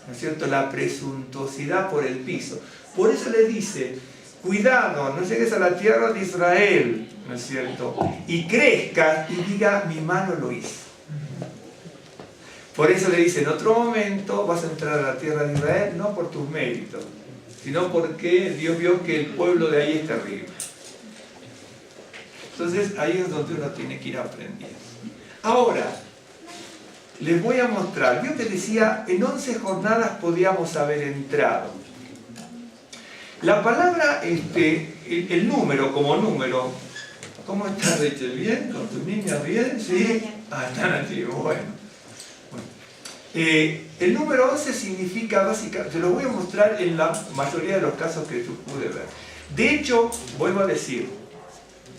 ¿no es cierto?, la presuntuosidad por el piso. Por eso le dice, cuidado, no llegues a la tierra de Israel, ¿no es cierto?, y crezcas y diga, mi mano lo hizo. Por eso le dice, en otro momento vas a entrar a la tierra de Israel, no por tus méritos, sino porque Dios vio que el pueblo de ahí es terrible. Entonces ahí es donde uno tiene que ir aprendiendo. Ahora, les voy a mostrar. Yo te decía, en 11 jornadas podíamos haber entrado. La palabra, el número como número, ¿cómo estás, Rachel? ¿Bien? ¿Con tus niñas bien? ¿Sí? Ah, están aquí, bueno. El número 11 significa básicamente, te lo voy a mostrar en la mayoría de los casos que yo pude ver. De hecho, vuelvo a decir,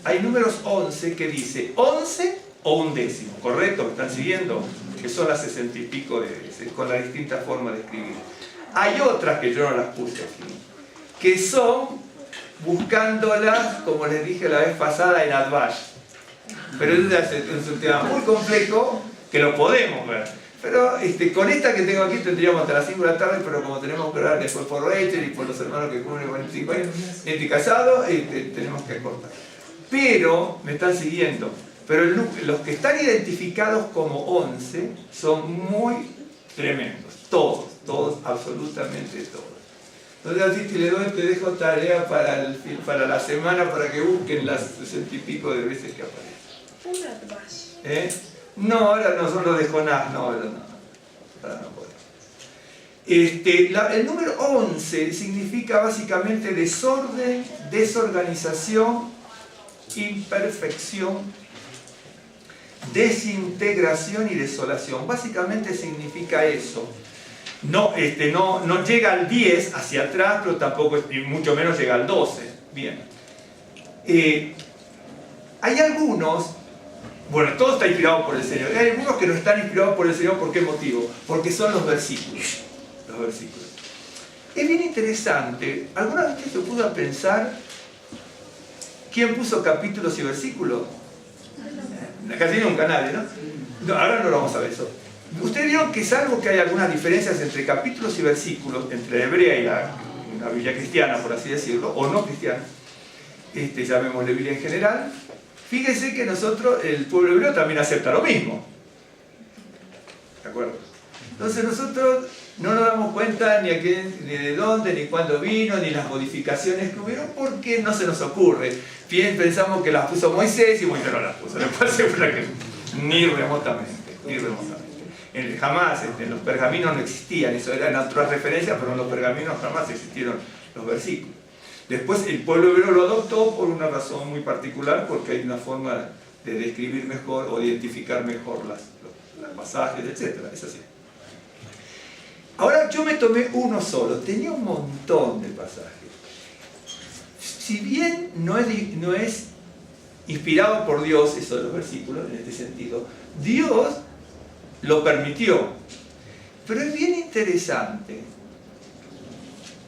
hay números 11 que dice 11 o un décimo, ¿correcto? ¿Me están siguiendo? Que son las 60 y pico de veces, con las distintas formas de escribir. Hay otras que yo no las puse aquí, que son buscándolas, como les dije la vez pasada, en Advash. Pero es un tema muy complejo que lo podemos ver. Pero con esta que tengo aquí tendríamos hasta las 5 de la tarde, pero como tenemos que orar después por Rachel y por los hermanos que cumplen 45 años, casados, tenemos que cortar. Pero, me están siguiendo, pero los que están identificados como 11 son muy tremendos, todos, absolutamente todos. Entonces así te dejo tarea para la semana para que busquen las 60 y pico de veces que aparecen. No, ahora no son los de Jonás, no, ahora no puedo. El número 11 significa básicamente desorden, desorganización, imperfección, desintegración y desolación. Básicamente significa eso. No llega al 10 hacia atrás, pero tampoco, y mucho menos llega al 12. Bien. Hay algunos, bueno, todo está inspirado por el Señor. Hay algunos que no están inspirados por el Señor, ¿por qué motivo? Porque son los versículos. Los versículos. Es bien interesante. ¿Alguna vez se pudo a pensar quién puso capítulos y versículos? Casi nunca nadie, ¿no? Ahora no lo vamos a ver eso. Ustedes vieron que salvo que hay algunas diferencias entre capítulos y versículos, entre la hebrea y la Biblia cristiana, por así decirlo, o no cristiana, llamémosle Biblia en general, fíjense que nosotros, el pueblo hebreo también acepta lo mismo. ¿De acuerdo? Entonces nosotros no nos damos cuenta ni de dónde, ni cuándo vino, ni las modificaciones que hubieron, porque no se nos ocurre. Bien, pensamos que las puso Moisés y Moisés no las puso. Después se fue que ni remotamente. Jamás, en los pergaminos no existían, eso eran otras referencias, pero en los pergaminos jamás existieron los versículos. Después el pueblo hebreo lo adoptó por una razón muy particular, porque hay una forma de describir mejor o identificar mejor los pasajes, etc. Es así. Ahora yo me tomé uno solo, tenía un montón de pasajes. Si bien no es inspirado por Dios, eso de los versículos, en este sentido, Dios lo permitió. Pero es bien interesante.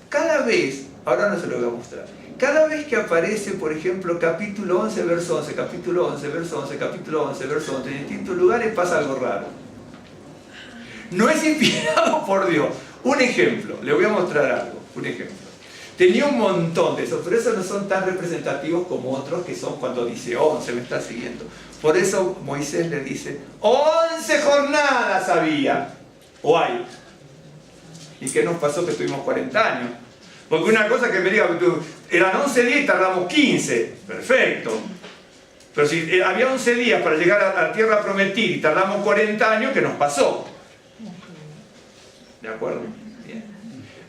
Cada vez, ahora no se lo voy a mostrar, cada vez que aparece, por ejemplo, capítulo 11, verso 11, capítulo 11, verso 11, capítulo 11, verso 11, en distintos lugares pasa algo raro. No es inspirado por Dios. Un ejemplo, le voy a mostrar algo, un ejemplo. Tenía un montón de esos, pero esos no son tan representativos como otros que son cuando dice 11, me está siguiendo. Por eso Moisés le dice, 11 jornadas había, o hay. ¿Y qué nos pasó que tuvimos 40 años? Porque una cosa que me diga, eran 11 días y tardamos 15, perfecto. Pero si había 11 días para llegar a la tierra prometida y tardamos 40 años, ¿qué nos pasó? ¿De acuerdo? Bien.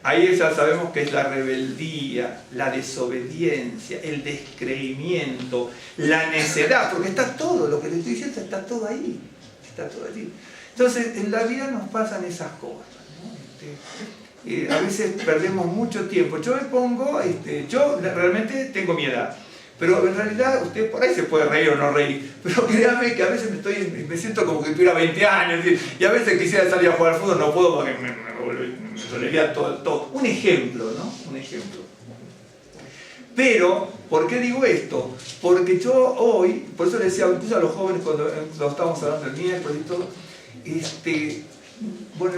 Ahí ya sabemos que es la rebeldía, la desobediencia, el descreimiento, la necedad, porque está todo, lo que le estoy diciendo está todo ahí. Está todo allí. Entonces, en la vida nos pasan esas cosas, ¿no? A veces perdemos mucho tiempo. Yo me pongo, yo realmente tengo mi edad. Pero en realidad, usted por ahí se puede reír o no reír, pero créame que a veces me siento como que tuviera 20 años, y a veces quisiera salir a jugar al fútbol, no puedo porque me dolería todo. Un ejemplo, ¿no? Un ejemplo. Pero, ¿por qué digo esto? Porque yo hoy, por eso le decía incluso a los jóvenes cuando estábamos hablando del miércoles y todo, bueno,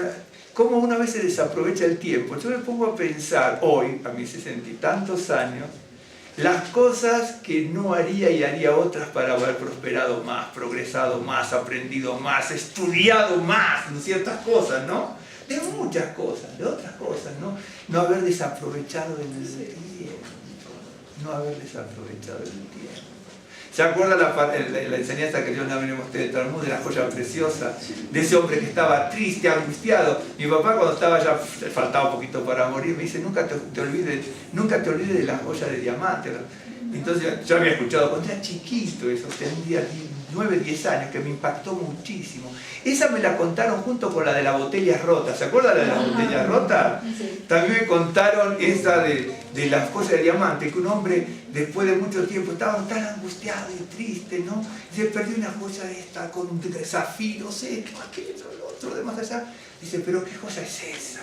cómo una vez se desaprovecha el tiempo. Yo me pongo a pensar hoy, a mis 60 y tantos años, las cosas que no haría y haría otras para haber prosperado más, progresado más, aprendido más, estudiado más en ciertas cosas, ¿no? De muchas cosas, de otras cosas, ¿no? No haber desaprovechado el tiempo, no haber desaprovechado el tiempo. ¿Se acuerda la enseñanza que dio una vez en ustedes del Talmud de la joya preciosa? De ese hombre que estaba triste, angustiado. Mi papá cuando estaba ya, faltaba un poquito para morir, me dice, nunca te olvides de la joya de diamante. Entonces yo había escuchado cuando era chiquito eso, tendría 9, 10 años, que me impactó muchísimo. Esa me la contaron junto con la de la botella rota. ¿Se acuerdan de la botella rota? Sí. También me contaron esa de las cosas de diamante, que un hombre después de mucho tiempo estaba tan angustiado y triste, ¿no? Se perdió una joya esta con un zafiro, aquello, lo otro, de más allá. Dice, pero ¿qué joya es esa?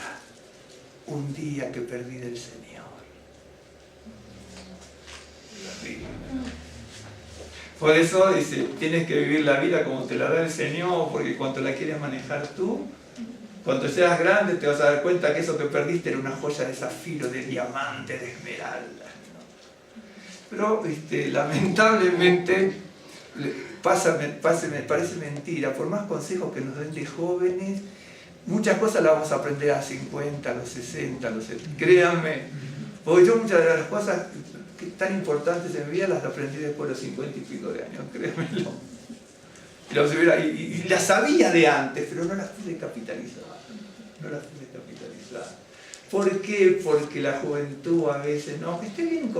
Un día que perdí del Señor. Por eso dice, tienes que vivir la vida como te la da el Señor, porque cuando la quieres manejar tú, cuando seas grande te vas a dar cuenta que eso que perdiste era una joya de zafiro, de diamante, de esmeralda, ¿no? Pero lamentablemente me parece mentira, por más consejos que nos den de jóvenes, muchas cosas las vamos a aprender a los 50, a los 60, a los 70. Créanme, porque yo muchas de las cosas tan importantes en mi vida las aprendí después de los 50 y pico de años, créemelo. Y las sabía de antes, pero no las pude capitalizar. ¿Por qué? Porque la juventud a veces, no, que esté bien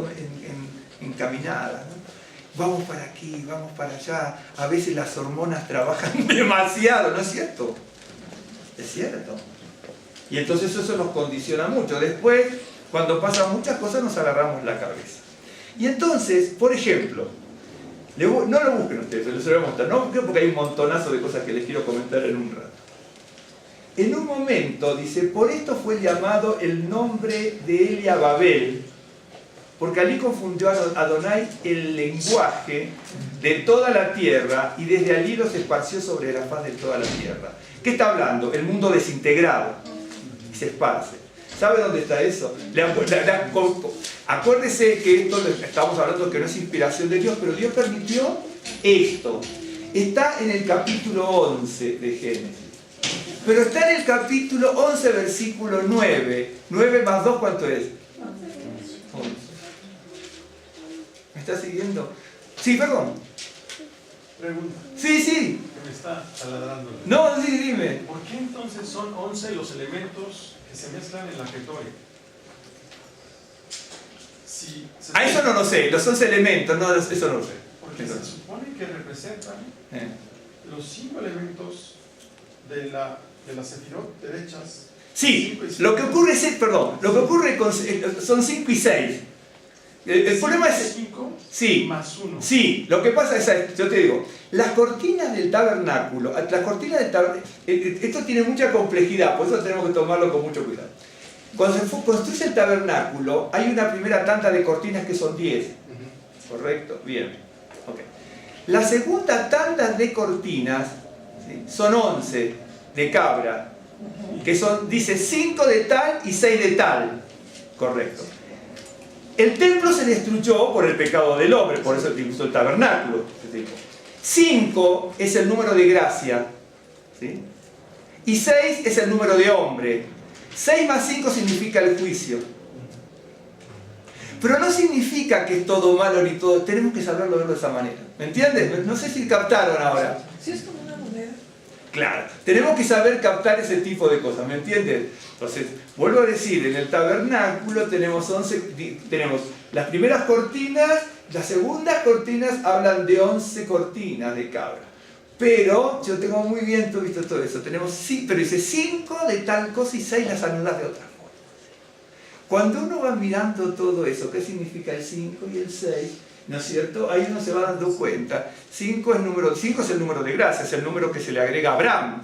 encaminada, ¿no? Vamos para aquí, vamos para allá. A veces las hormonas trabajan demasiado, ¿no es cierto? Es cierto. Y entonces eso nos condiciona mucho. Después, cuando pasan muchas cosas, nos agarramos la cabeza. Y entonces, por ejemplo, no lo busquen ustedes, pero se lo voy a mostrar. No busquen porque hay un montonazo de cosas que les quiero comentar en un rato. En un momento, dice, por esto fue llamado el nombre de Elia Babel, porque allí confundió a Adonai el lenguaje de toda la tierra y desde allí los esparció sobre la faz de toda la tierra. ¿Qué está hablando? El mundo desintegrado. Y se esparce. ¿Sabe dónde está eso? Acuérdese que esto estamos hablando que no es inspiración de Dios, pero Dios permitió esto. Está en el capítulo 11 de Génesis. Pero está en el capítulo 11, versículo 9. 9 más 2, ¿cuánto es? 11. ¿Me está siguiendo? Sí, perdón. Pregunta. Sí. Que me está taladrando. No, sí, dime. ¿Por qué entonces son 11 los elementos que se mezclan en la Ketoret? Eso no lo sé, los 11 elementos, no, eso no lo sé. Porque se supone que representan los 5 elementos de las sefirot derechas. Sí, lo que ocurre son 5 y 6. El problema es 5 sí, más 1. Sí, lo que pasa es, yo te digo, las cortinas del tabernáculo, esto tiene mucha complejidad, por eso tenemos que tomarlo con mucho cuidado. Cuando se construye el tabernáculo, hay una primera tanda de cortinas que son 10. ¿Correcto? Bien. Okay. La segunda tanda de cortinas, ¿sí?, son 11 de cabra, que son, dice, 5 de tal y 6 de tal. Correcto. El templo se destruyó por el pecado del hombre, por eso se usó el tabernáculo. 5 es el número de gracia, ¿sí?, y 6 es el número de hombre. 6 más 5 significa el juicio. Pero no significa que es todo malo ni todo. Tenemos que saberlo verlo de esa manera. ¿Me entiendes? No sé si captaron ahora. Sí, es como una moneda. Claro, tenemos que saber captar ese tipo de cosas, ¿me entiendes? Entonces, vuelvo a decir, en el tabernáculo tenemos las primeras cortinas, las segundas cortinas hablan de 11 cortinas de cabra. Pero yo tengo muy bien visto todo eso. Pero dice 5 de tal cosa y 6 las anulas de otra forma. Cuando uno va mirando todo eso, ¿qué significa el 5 y el 6? ¿No es cierto? Ahí uno se va dando cuenta. 5 es el número de gracia, es el número que se le agrega a Abraham.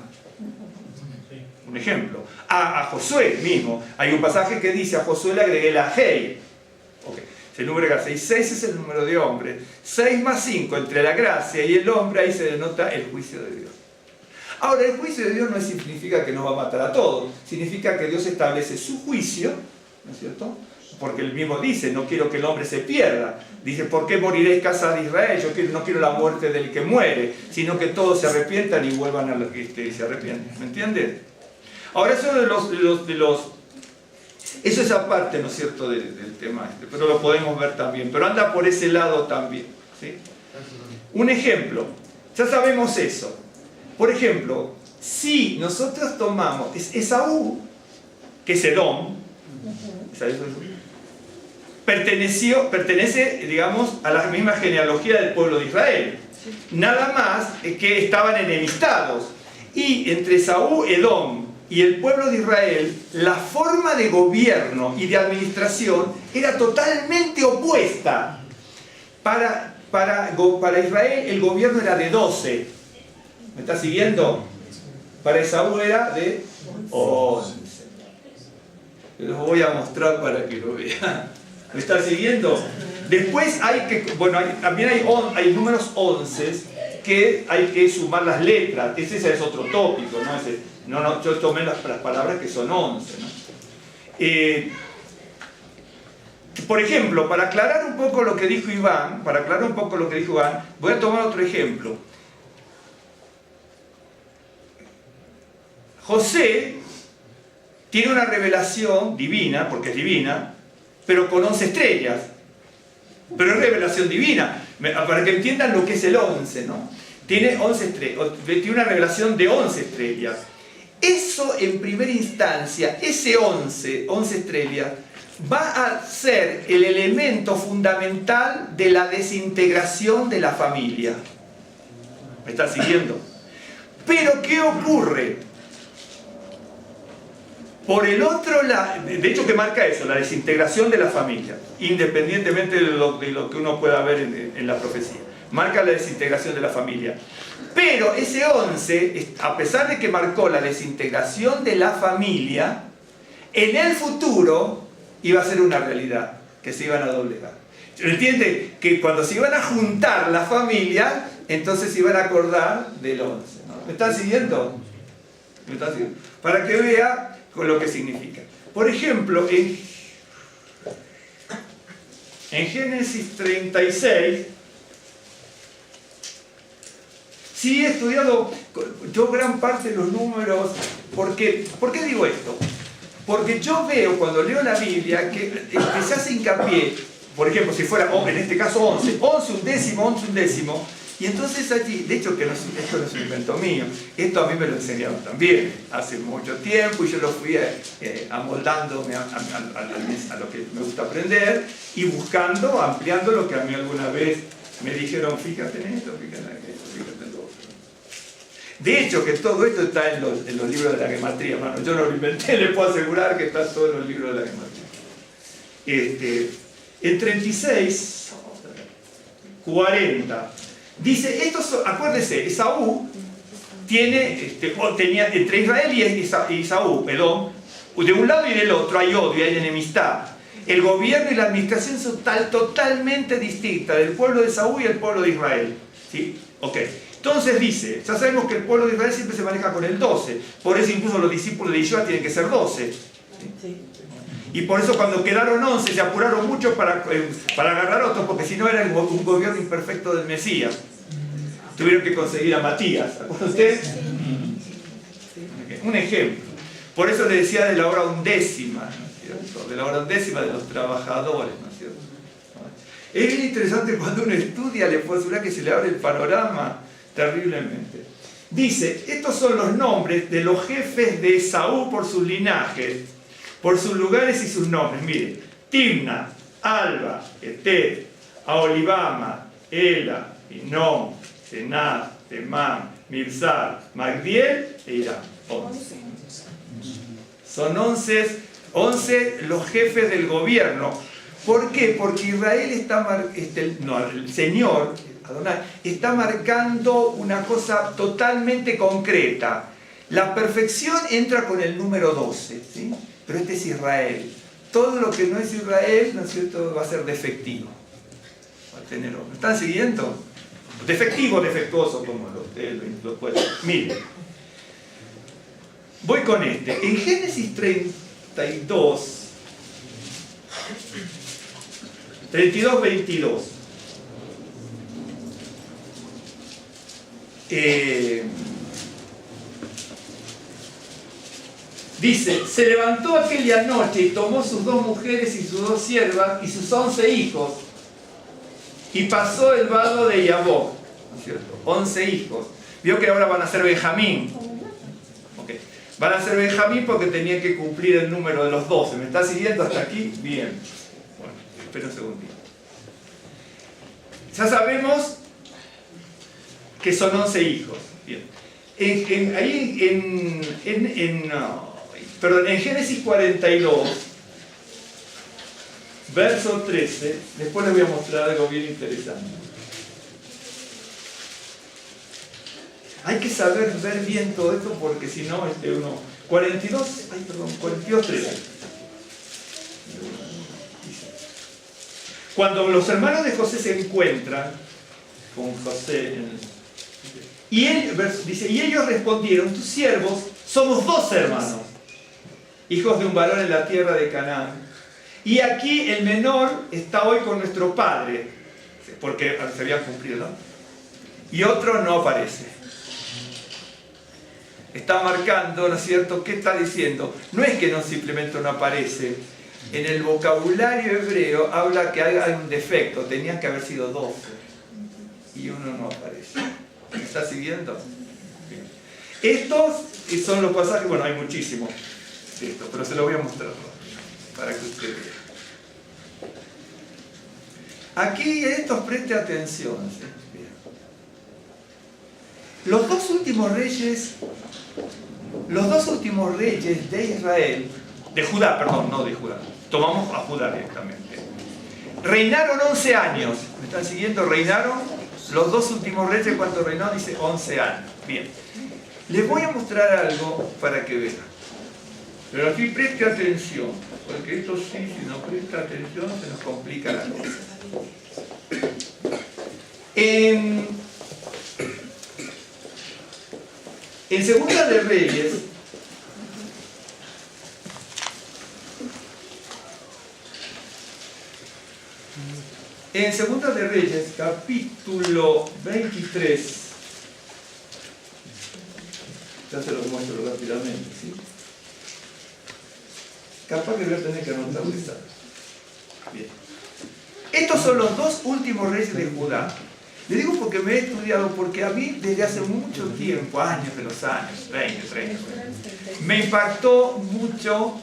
Un ejemplo. A Josué mismo. Hay un pasaje que dice, a Josué le agregué la Hei. Okay. Es el número de gracia. Y 6 es el número de hombre. 6 más 5, entre la gracia y el hombre, ahí se denota el juicio de Dios. Ahora, el juicio de Dios no significa que nos va a matar a todos. Significa que Dios establece su juicio, ¿no es cierto? Porque él mismo dice, no quiero que el hombre se pierda. Dice, ¿por qué moriréis casa de Israel? No quiero la muerte del que muere, sino que todos se arrepientan y vuelvan a lo que se arrepienten. ¿Me entiendes? Ahora, eso es aparte, ¿no es cierto?, del tema este, pero lo podemos ver también. Pero anda por ese lado también, ¿sí? Un ejemplo, ya sabemos eso. Por ejemplo, si nosotros tomamos Esaú, que es Edom, pertenece, digamos, a la misma genealogía del pueblo de Israel. Nada más que estaban enemistados. Y entre Esaú, Edom y el pueblo de Israel, la forma de gobierno y de administración era totalmente opuesta. Para Israel el gobierno era de 12. ¿Me está siguiendo? Para Esaú era de 11. Los voy a mostrar para que lo vean. ¿Me está siguiendo? Después también hay números 11 que hay que sumar las letras. Ese es otro tópico, ¿no? Yo tomé las palabras que son 11, ¿no? Por ejemplo, para aclarar un poco lo que dijo Iván, voy a tomar otro ejemplo. José tiene una revelación divina, porque es divina, pero con 11 estrellas. Pero es revelación divina, para que entiendan lo que es el 11, ¿no? Tiene 11 estrellas, tiene una revelación de 11 estrellas. Eso en primera instancia, ese 11 estrellas, va a ser el elemento fundamental de la desintegración de la familia. ¿Me está siguiendo? Pero ¿qué ocurre? Por el otro lado, de hecho que marca eso, la desintegración de la familia, independientemente de lo que uno pueda ver en la profecía. Marca la desintegración de la familia. Pero ese 11, a pesar de que marcó la desintegración de la familia, en el futuro iba a ser una realidad, que se iban a doblegar. ¿Entiende? Que cuando se iban a juntar la familia, entonces se iban a acordar del 11, ¿no? ¿Me están siguiendo? ¿Me están siguiendo? Para que vea con lo que significa. Por ejemplo, en Génesis 36, sí he estudiado yo gran parte de los números. ¿Por qué digo esto? Porque yo veo, cuando leo la Biblia, que se hace hincapié, por ejemplo, si fuera, en este caso 11 un décimo, y entonces allí, de hecho, esto no es un invento mío, esto a mí me lo enseñaron también hace mucho tiempo, y yo lo fui amoldándome a lo que me gusta aprender, y buscando, ampliando lo que a mí alguna vez me dijeron, fíjate en esto, fíjate en aquello, fíjate en lo otro. De hecho, que todo esto está en los libros de la gematría, hermano. Yo no lo inventé, le puedo asegurar que está todo en los libros de la gematría. En 36, 40, dice, acuérdese, Esaú tenía entre Israel y Esaú, Edom, de un lado y del otro hay odio, hay enemistad. El gobierno y la administración son totalmente distintas del pueblo de Esaú y el pueblo de Israel. ¿Sí? Ok. Entonces dice, ya sabemos que el pueblo de Israel siempre se maneja con el 12, por eso incluso los discípulos de Yeshua tienen que ser 12. ¿Sí? Y por eso cuando quedaron 11 se apuraron mucho para agarrar otros, porque si no era un gobierno imperfecto del Mesías. Tuvieron que conseguir a Matías, ¿acuerdan ustedes? Un ejemplo. Por eso le decía de la hora undécima, ¿no es cierto? De la hora undécima de los trabajadores, ¿no es cierto? Es bien interesante cuando uno estudia, le puedo asegurar que se le abre el panorama terriblemente. Dice, estos son los nombres de los jefes de Esaú por sus linajes, por sus lugares y sus nombres. Mire, Timna, Alba, Eter, Aholibama, Ela, Inom, Senad, Temán, Mibzar, Magdiel e Irán. 11. Son 11 los jefes del gobierno. ¿Por qué? Porque Israel el Señor, Adonai, está marcando una cosa totalmente concreta. La perfección entra con el número 12, ¿sí? Pero este es Israel. Todo lo que no es Israel, ¿no es cierto?, va a ser defectivo. Va a tenerlo. ¿Me están siguiendo? Defectivo, defectuoso, como ustedes lo pueden. Miren. Voy con este. En Génesis 32, 22. Dice, se levantó aquella noche y tomó sus 2 mujeres y sus 2 siervas y sus 11 hijos y pasó el vado de Yabok. ¿no es cierto? 11 hijos. Vio que ahora van a ser Benjamín. Okay. Van a ser Benjamín porque tenían que cumplir el número de los 12. ¿Me está siguiendo hasta aquí? Bien. Bueno, espera un segundito. Ya sabemos que son 11 hijos. Bien. En Génesis 42, verso 13, después les voy a mostrar algo bien interesante. Hay que saber ver bien todo esto porque si no, 42, 13. Cuando los hermanos de José se encuentran con José, y ellos respondieron: tus siervos somos 12 hermanos, hijos de un varón en la tierra de Canaán. Y aquí el menor está hoy con nuestro padre, porque se había cumplido, ¿no? Y otro no aparece. Está marcando, ¿no es cierto? ¿Qué está diciendo? No es que no simplemente no aparece. En el vocabulario hebreo habla que hay un defecto. Tenían que haber sido 12. Y uno no aparece. ¿Me está siguiendo? Bien. Estos son los pasajes, bueno, hay muchísimos de esto, pero se los voy a mostrar para que usted vea. Aquí estos preste atención. ¿Sí? Los dos últimos reyes de Israel, de Judá, perdón, no de Judá, tomamos a Judá directamente, reinaron 11 años. ¿Me están siguiendo? Reinaron los dos últimos reyes. ¿Cuánto reinó? Dice 11 años. Bien. Les voy a mostrar algo para que vean. Pero aquí preste atención, porque esto sí, si no presta atención, se nos complica la cosa. En Segunda de Reyes, capítulo 23, ya se los muestro rápidamente, ¿sí? Capaz que voy a tener que anotar esta. Bien. Estos son los dos últimos reyes de Judá. Le digo porque me he estudiado, porque a mí desde hace mucho tiempo, años de los años, 20, 30, me impactó mucho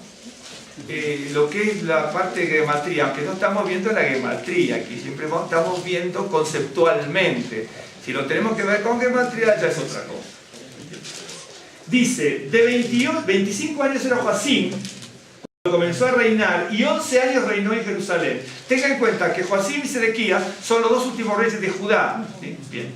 lo que es la parte de gematría, aunque no estamos viendo la gematría aquí, siempre estamos viendo conceptualmente. Si lo tenemos que ver con gematría ya es otra cosa. Dice, de 25 años era Joacim cuando comenzó a reinar, y 11 años reinó en Jerusalén. Tenga en cuenta que Joacim y Sedequías son los dos últimos reyes de Judá. ¿Sí? Bien.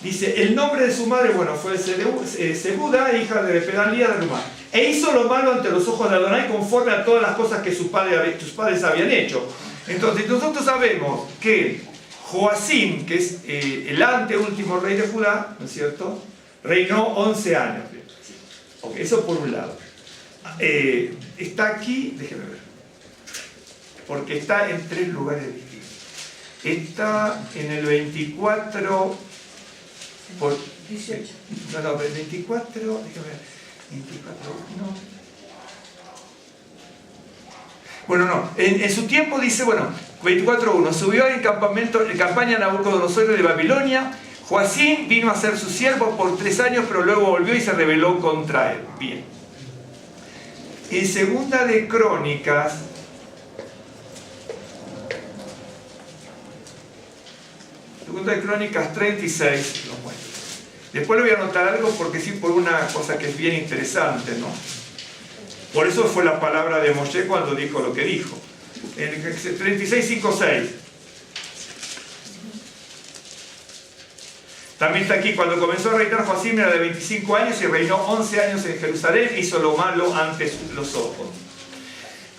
Dice, el nombre de su madre, bueno, fue Zebuda, hija de Pedalía de Rumá. E hizo lo malo ante los ojos de Adonai conforme a todas las cosas que sus padres habían hecho. Entonces, nosotros sabemos que Joacim, que es el anteúltimo rey de Judá, ¿no es cierto?, reinó 11 años. Okay, eso por un lado. Está aquí, déjenme ver, porque está en 3 lugares distintos. Está en el 24 por 18. No, 24, déjenme ver, 24, no. Bueno, no, en su tiempo dice, bueno, 24.1, subió en campaña a Nabucodonosor de Babilonia. Joacim vino a ser su siervo por 3 años, pero luego volvió y se rebeló contra él. Bien. En Segunda de Crónicas, Segunda de Crónicas 36, lo muestro. Después le voy a anotar algo porque sí, por una cosa que es bien interesante, ¿no? Por eso fue la palabra de Moshe cuando dijo lo que dijo. En 36, 5, 6. También está aquí, cuando comenzó a reinar Joacim era de 25 años y reinó 11 años en Jerusalén, hizo lo malo ante los ojos.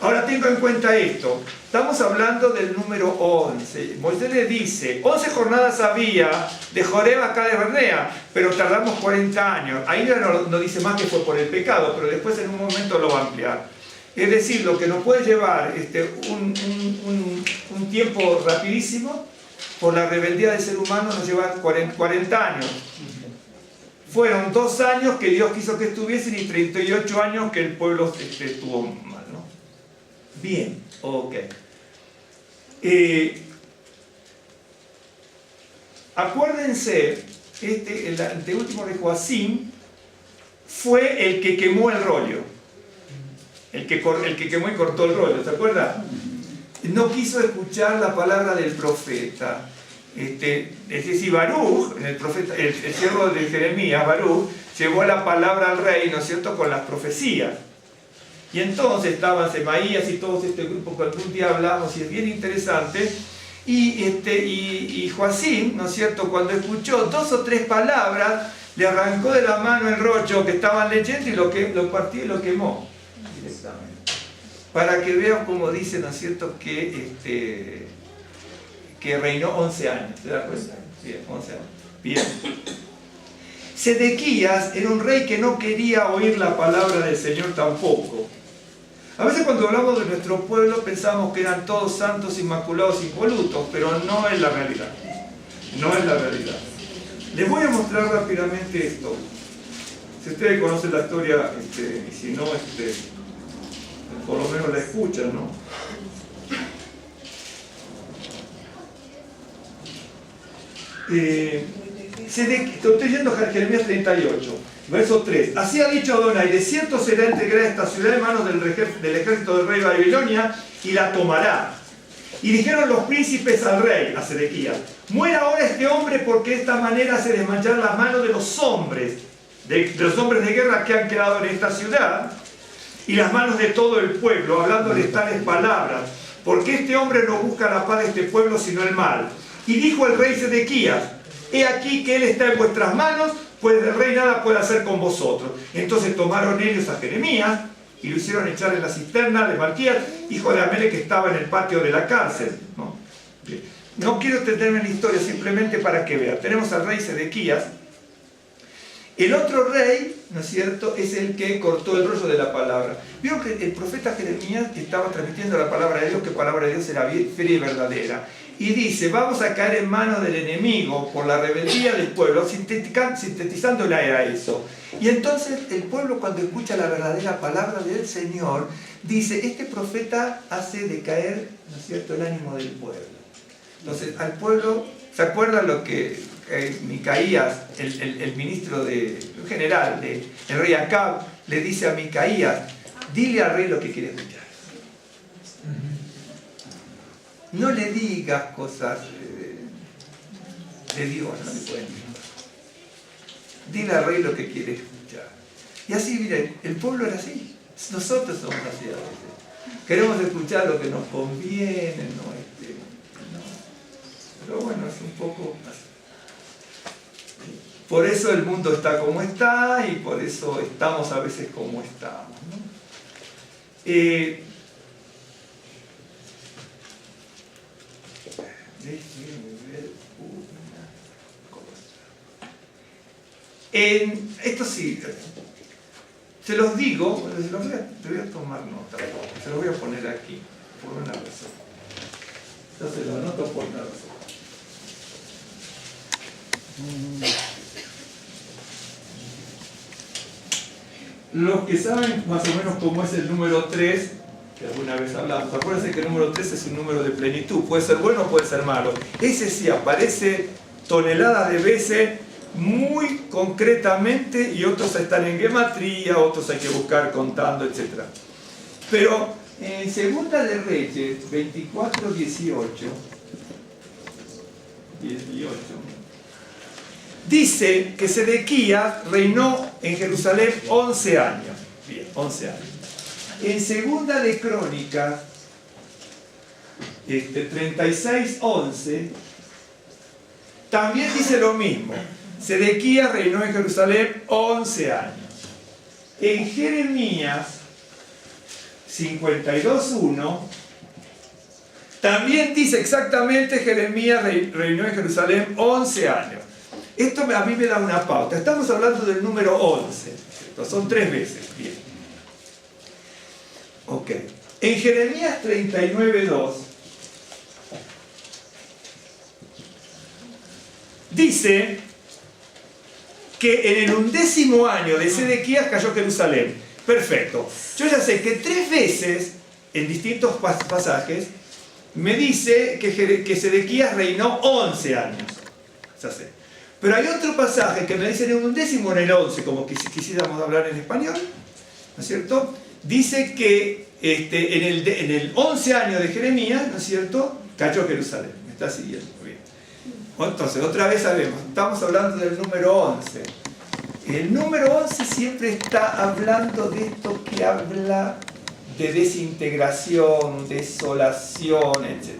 Ahora tengo en cuenta esto, estamos hablando del número 11. Moisés le dice, 11 jornadas había de Joreb acá de Bernea, pero tardamos 40 años. Ahí no dice más que fue por el pecado, pero después en un momento lo va a ampliar. Es decir, lo que nos puede llevar un tiempo rapidísimo, por la rebeldía del ser humano nos lleva 40 años. Fueron 2 años que Dios quiso que estuviesen y 38 años que el pueblo estuvo mal, ¿no? Bien, ok. acuérdense, el anteúltimo de Joacim fue el que quemó el rollo. El que quemó y cortó el rollo, ¿se acuerdan? No quiso escuchar la palabra del profeta. Es decir, Baruch, el siervo de Jeremías, Baruch, llevó la palabra al rey, ¿no es cierto?, con las profecías. Y entonces estaban Semaías y todo este grupo que algún día hablamos, y es bien interesante. Y Joacim, ¿no es cierto?, cuando escuchó 2 o 3 palabras, le arrancó de la mano el rollo que estaban leyendo y lo partió y lo quemó directamente. Para que vean como dice, ¿no es cierto?, que reinó 11 años. ¿Se da cuenta? Bien, 11 años. Bien. Sedequías era un rey que no quería oír la palabra del Señor tampoco. A veces cuando hablamos de nuestro pueblo pensamos que eran todos santos, inmaculados, impolutos, pero no es la realidad. No es la realidad. Les voy a mostrar rápidamente esto. Si ustedes conocen la historia, y si no, por lo menos la escuchan, ¿no? Estoy leyendo Jeremías 38, verso 3. Así ha dicho Adonai: de cierto será entregada esta ciudad en manos del ejército del rey de Babilonia, y la tomará. Y dijeron los príncipes al rey, a Sedequías: muera ahora este hombre, porque de esta manera se desmanchará las manos de los hombres, de los hombres de guerra que han quedado en esta ciudad, y las manos de todo el pueblo, hablándoles tales palabras, porque este hombre no busca la paz de este pueblo, sino el mal. Y dijo el rey Sedequías: he aquí que él está en vuestras manos, pues el rey nada puede hacer con vosotros. Entonces tomaron ellos a Jeremías y lo hicieron echar en la cisterna de Malquías, hijo de Amele, que estaba en el patio de la cárcel. No quiero extenderme en la historia, simplemente para que vean. Tenemos al rey Sedequías. El otro rey, ¿no es cierto?, es el que cortó el rollo de la palabra. Vieron que el profeta Jeremías estaba transmitiendo la palabra de Dios, que palabra de Dios era fiel y verdadera. Y dice: vamos a caer en manos del enemigo por la rebeldía del pueblo, sintetizándola era eso. Y entonces el pueblo, cuando escucha la verdadera palabra del Señor, dice: este profeta hace decaer, ¿no es cierto?, el ánimo del pueblo. Entonces al pueblo, ¿se acuerdan lo que Micaías, el ministro el general del rey Acab, le dice a Micaías: dile al rey lo que quiere escuchar? No le digas cosas de Dios, no le pueden decir. Dile al rey lo que quiere escuchar. Y así, miren, el pueblo era así. Nosotros somos así a veces. Queremos escuchar lo que nos conviene, no. Pero bueno, es un poco así. Por eso el mundo está como está, y por eso estamos a veces como estamos, ¿no? Déjenme ver una cosa. Esto sí, se los digo, les voy a tomar nota, se los voy a poner aquí, por una razón. Entonces lo anoto por una razón. Los que saben más o menos cómo es el número 3, que alguna vez hablamos, acuérdense que el número 3 es un número de plenitud, puede ser bueno o puede ser malo. Ese sí aparece toneladas de veces, muy concretamente, y otros están en gematría, otros hay que buscar contando, etc. Pero en Segunda de Reyes 24, 18, dice que Sedequías reinó en Jerusalén 11 años. Bien, 11 años. En Segunda de Crónicas 36, 11, también dice lo mismo. Sedequías reinó en Jerusalén 11 años. En Jeremías 52, 1, también dice exactamente: Jeremías reinó en Jerusalén 11 años. Esto a mí me da una pauta. Estamos hablando del número 11. Son 3 veces. Bien. Ok. En Jeremías 39, 2 dice que en el 11º año de Sedequías cayó Jerusalén. Perfecto. Yo ya sé que 3 veces, en distintos pasajes, me dice que Sedequías reinó 11 años. ya sé. Pero hay otro pasaje que me dice en un décimo, en el 11, como quisiéramos hablar en español, ¿no es cierto? Dice que en el 11 año de Jeremías, ¿no es cierto?, cayó Jerusalén. ¿Me está siguiendo? Bien. Entonces, otra vez sabemos, estamos hablando del número 11. El número 11 siempre está hablando de esto que habla de desintegración, desolación, etc.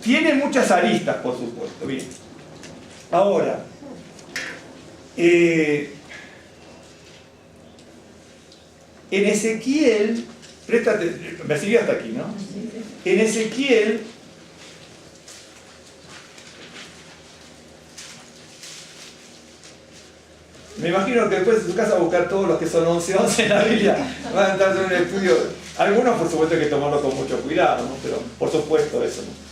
Tiene muchas aristas, por supuesto. Bien. Ahora, en Ezequiel, préstate, me sigue hasta aquí, ¿no? En Ezequiel, me imagino que después de su casa buscar todos los que son 11 en la Biblia, van a entrar en un estudio. Algunos, por supuesto, hay que tomarlo con mucho cuidado, ¿no? Pero por supuesto eso, ¿no?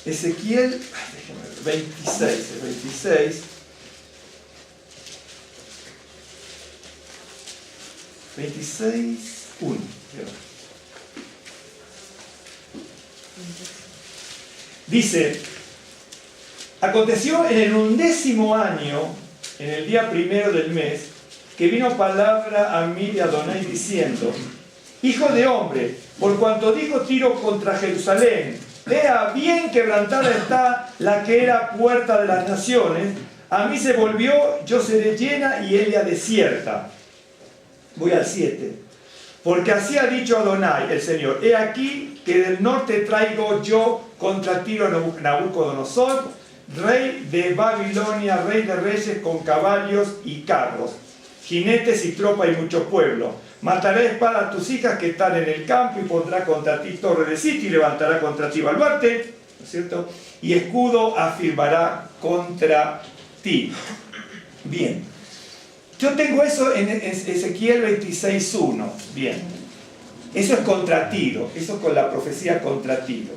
Ezequiel 26, 1. Dice: aconteció en el 11º año, en el día primero del mes, que vino palabra a mí de Adonai diciendo: Hijo de hombre, por cuanto dijo Tiro contra Jerusalén, vea, bien quebrantada está la que era puerta de las naciones, a mí se volvió, yo seré llena y ella desierta. Voy al 7. Porque así ha dicho Adonai, el Señor: he aquí que del norte traigo yo contra Tiro Nabucodonosor, rey de Babilonia, rey de reyes, con caballos y carros, jinetes y tropa y mucho pueblo. Matará espada a tus hijas que están en el campo, y pondrá contra ti torre de sitio, y levantará contra ti baluarte, ¿no es cierto? Y escudo afirmará contra ti. Bien. Yo tengo eso en Ezequiel 26:1. Bien. Eso es contra Tiro. Eso es con la profecía contra Tiro.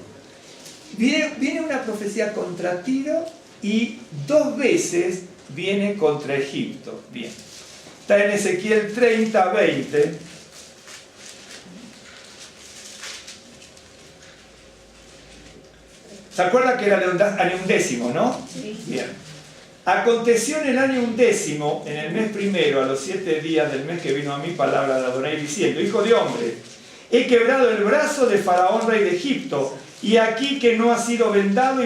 Viene una profecía contra Tiro y 2 veces viene contra Egipto. Bien. Está en Ezequiel 30:20. ¿Se acuerda que era el año 11º, no? Sí. Bien. Aconteció en el año 11º, en el mes primero, a los 7 días del mes, que vino a mí palabra de Adonai diciendo: Hijo de hombre, he quebrado el brazo de Faraón, rey de Egipto, y aquí que no ha sido vendado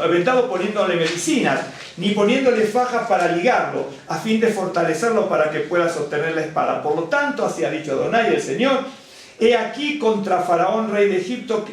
vendado poniéndole medicinas, ni poniéndole fajas para ligarlo, a fin de fortalecerlo para que pueda sostener la espada. Por lo tanto, así ha dicho Adonai el Señor: he aquí contra Faraón, rey de Egipto,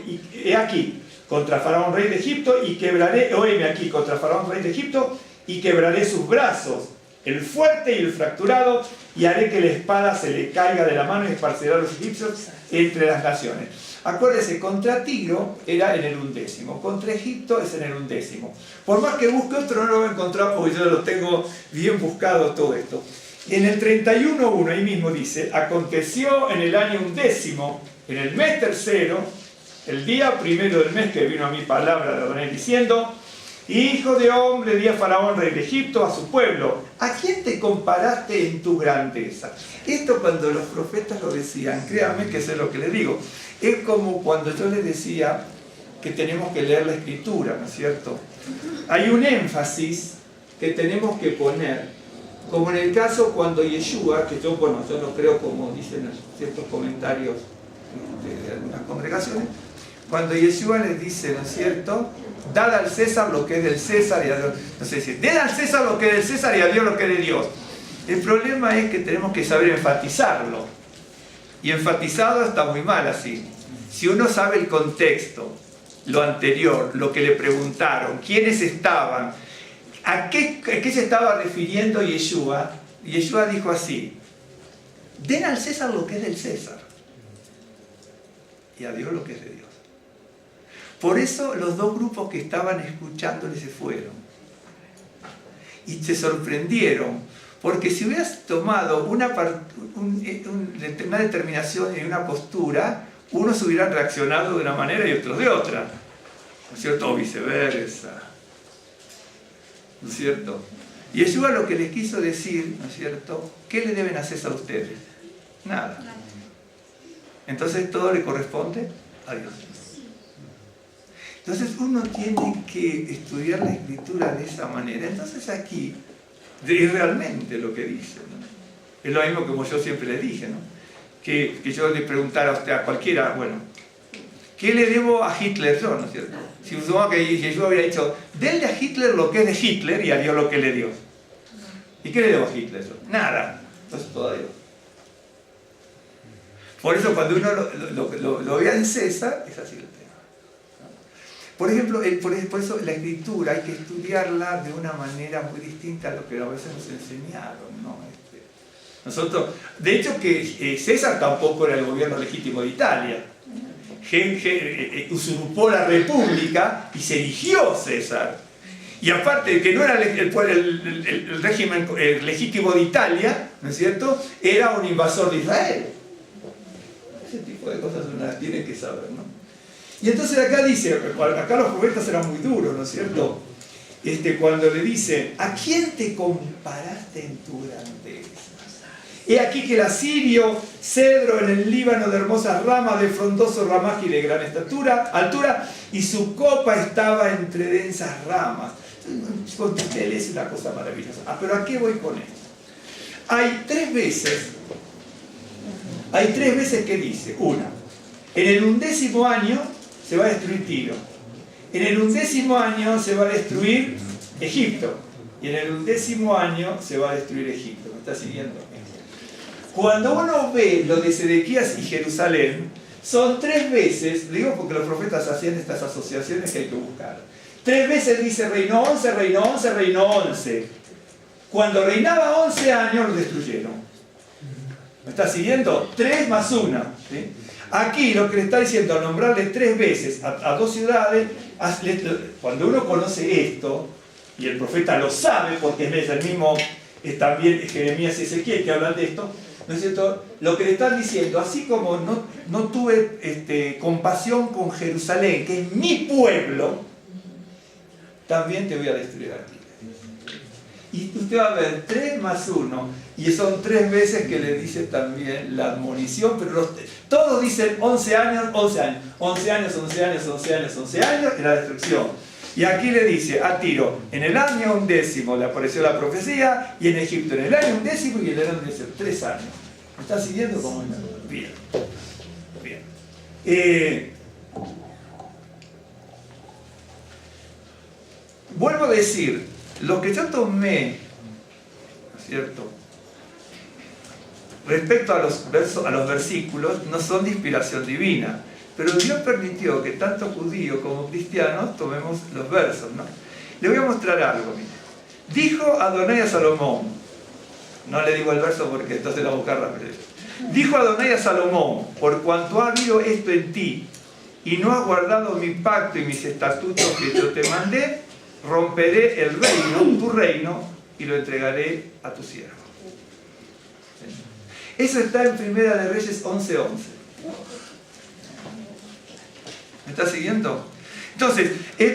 contra Faraón, rey de Egipto, y quebraré, oíme aquí, contra Faraón, rey de Egipto, y quebraré sus brazos, el fuerte y el fracturado, y haré que la espada se le caiga de la mano y esparcirá a los egipcios entre las naciones. Acuérdese, contra Tiro era en el 11º, contra Egipto es en el 11º. Por más que busque otro, no lo voy a encontrar porque yo lo tengo bien buscado todo esto. En el 31:1, ahí mismo dice: aconteció en el año 11º, en el mes tercero, el día primero del mes, que vino a mi palabra de Adonai diciendo: Hijo de hombre, di a Faraón, rey de Egipto, a su pueblo: ¿a quién te comparaste en tu grandeza? Esto, cuando los profetas lo decían, créanme que sé lo que les digo, es como cuando yo les decía que tenemos que leer la Escritura, ¿no es cierto? Hay un énfasis que tenemos que poner, como en el caso cuando Yeshua, que yo no creo, como dicen ciertos comentarios de algunas congregaciones, cuando Yeshua les dice, ¿no es cierto?, dad al César lo que es del César y a Dios. Entonces dice, den al César lo que es del César y a Dios lo que es de Dios. El problema es que tenemos que saber enfatizarlo. Y enfatizado está muy mal así. Si uno sabe el contexto, lo anterior, lo que le preguntaron, quiénes estaban, a qué se estaba refiriendo Yeshua, Yeshua dijo así: den al César lo que es del César y a Dios lo que es de Dios. Por eso los dos grupos que estaban escuchándole se fueron y se sorprendieron, porque si hubieras tomado una determinación y una postura, unos hubieran reaccionado de una manera y otros de otra, ¿no es cierto? O viceversa, ¿no es cierto? Y Yeshua lo que les quiso decir, ¿no es cierto?, ¿qué le deben hacer a ustedes? Nada. Entonces todo le corresponde a Dios. Entonces uno tiene que estudiar la escritura de esa manera. Entonces aquí es realmente lo que dice, ¿no? Es lo mismo como yo siempre le dije, ¿no? Que yo le preguntara a usted, a cualquiera, bueno, ¿qué le debo a Hitler yo, no es cierto? Si yo hubiera dicho, denle a Hitler lo que es de Hitler y a Dios lo que le dio. ¿Y qué le debo a Hitler yo? Nada. Entonces todo a Dios. Por eso cuando uno lo vea en César, es así el tema. Por ejemplo, por eso la escritura hay que estudiarla de una manera muy distinta a lo que a veces nos enseñaron, ¿no? Nosotros, de hecho que César tampoco era el gobierno legítimo de Italia. Usurpó la república y se eligió César. Y aparte de que no era el régimen legítimo de Italia, ¿no es cierto?, era un invasor de Israel. Ese tipo de cosas uno las tiene que saber, ¿no? Y entonces acá dice, acá los profetas eran muy duros, ¿no es cierto? Cuando le dicen, ¿a quién te comparaste en tu grandeza? He aquí que el asirio, cedro en el Líbano de hermosas ramas, de frondoso ramaje y de gran altura, y su copa estaba entre densas ramas. Es una cosa maravillosa. Pero ¿a qué voy con esto? Hay tres veces que dice, una, en el 11º año se va a destruir Tiro, en el 11º año se va a destruir Egipto, y en el 11º año se va a destruir Egipto. ¿Me está siguiendo? Cuando uno ve lo de Sedequías y Jerusalén, son 3 veces, digo porque los profetas hacían estas asociaciones que hay que buscar. 3 veces dice reinó 11, reinó 11, reinó 11. Cuando reinaba 11 años lo destruyeron. ¿Me está siguiendo? 3 más 1. ¿Sí? Aquí lo que le está diciendo, al nombrarle 3 veces a 2 ciudades, cuando uno conoce esto, y el profeta lo sabe, porque es el mismo, también Jeremías y Ezequiel que hablan de esto, ¿no es cierto? Lo que le están diciendo, así como no tuve compasión con Jerusalén, que es mi pueblo, también te voy a destruir aquí. Y usted va a ver 3 más 1, y son 3 veces que le dice también la admonición, pero todos dicen 11 años, 11 años, 11 años, 11 años, 11 años, 11 años, y la destrucción. Y aquí le dice a Tiro, en el año 11º le apareció la profecía, y en Egipto en el año 11º y en el año 11º, 3 años. ¿Me está siguiendo cómo es? Bien. Bien. Vuelvo a decir, lo que yo tomé, ¿no es cierto?, respecto a los versículos, no son de inspiración divina. Pero Dios permitió que tanto judíos como cristianos tomemos los versos, ¿no? Le voy a mostrar algo, mire. Dijo Adonai a Salomón, no le digo el verso porque entonces lo voy a buscar rápido. Dijo Adonai a Salomón, por cuanto ha habido esto en ti, y no has guardado mi pacto y mis estatutos que yo te mandé, romperé el reino, tu reino, y lo entregaré a tu siervo. Eso está en Primera de Reyes 11:11. ¿Me está siguiendo? Entonces,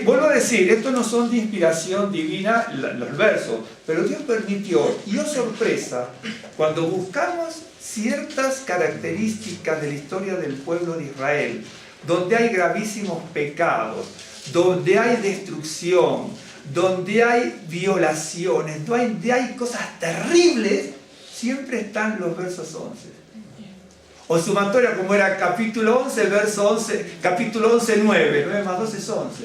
vuelvo a decir, estos no son de inspiración divina los versos, pero Dios permitió, y oh sorpresa, cuando buscamos ciertas características de la historia del pueblo de Israel, donde hay gravísimos pecados, donde hay destrucción, donde hay violaciones, donde hay cosas terribles, siempre están los versos 11. O sumatoria como era capítulo 11, verso 11, capítulo 11, 9. 9 más 2 es 11.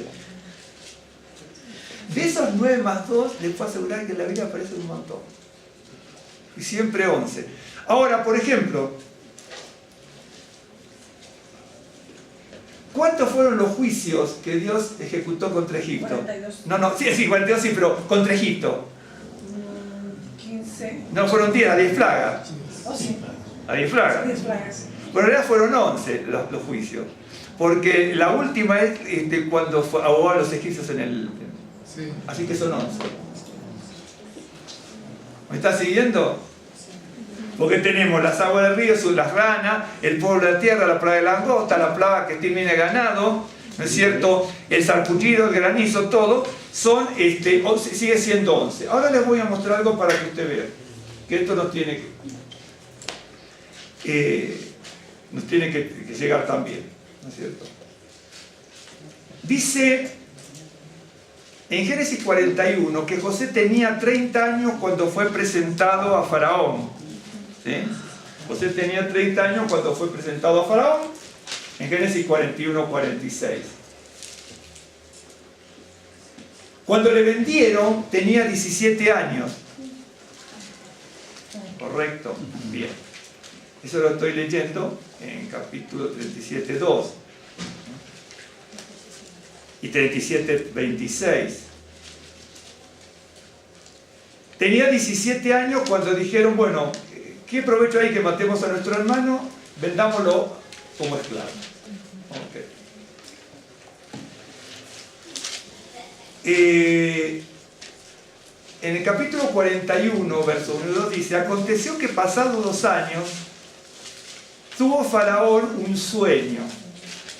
De esos 9 más 2, les puedo asegurar que en la Biblia aparece un montón. Y siempre 11. Ahora, por ejemplo, ¿cuántos fueron los juicios que Dios ejecutó contra Egipto? 42. No, sí, 42 sí, pero contra Egipto. 15. No, fueron 10, a 10 plagas. Oh, sí. A 10 plagas. 10 plagas. Pero en realidad fueron 11 los juicios. Porque la última es cuando ahogó a los egipcios en el... Sí. Así que son 11. ¿Me está siguiendo? Porque tenemos las aguas del río, las ranas, el pueblo de la tierra, la plaga de langosta, la plaga que tiene ganado, ¿no es cierto? El sarpullido, el granizo, todo, son, sigue siendo 11. Ahora les voy a mostrar algo para que usted vea, que esto nos tiene que llegar también, ¿no es cierto? Dice en Génesis 41 que José tenía 30 años cuando fue presentado a Faraón. ¿Sí? José tenía 30 años cuando fue presentado a Faraón, en Génesis 41-46. Cuando le vendieron tenía 17 años. ¿Correcto? Bien. Eso lo estoy leyendo en capítulo 37:2 y 37:26. Tenía 17 años cuando dijeron, bueno, ¿qué provecho hay que matemos a nuestro hermano? Vendámoslo como esclavo. Okay. En el capítulo 41, verso 1 y 2 dice: aconteció que pasados 2 años tuvo Faraón un sueño.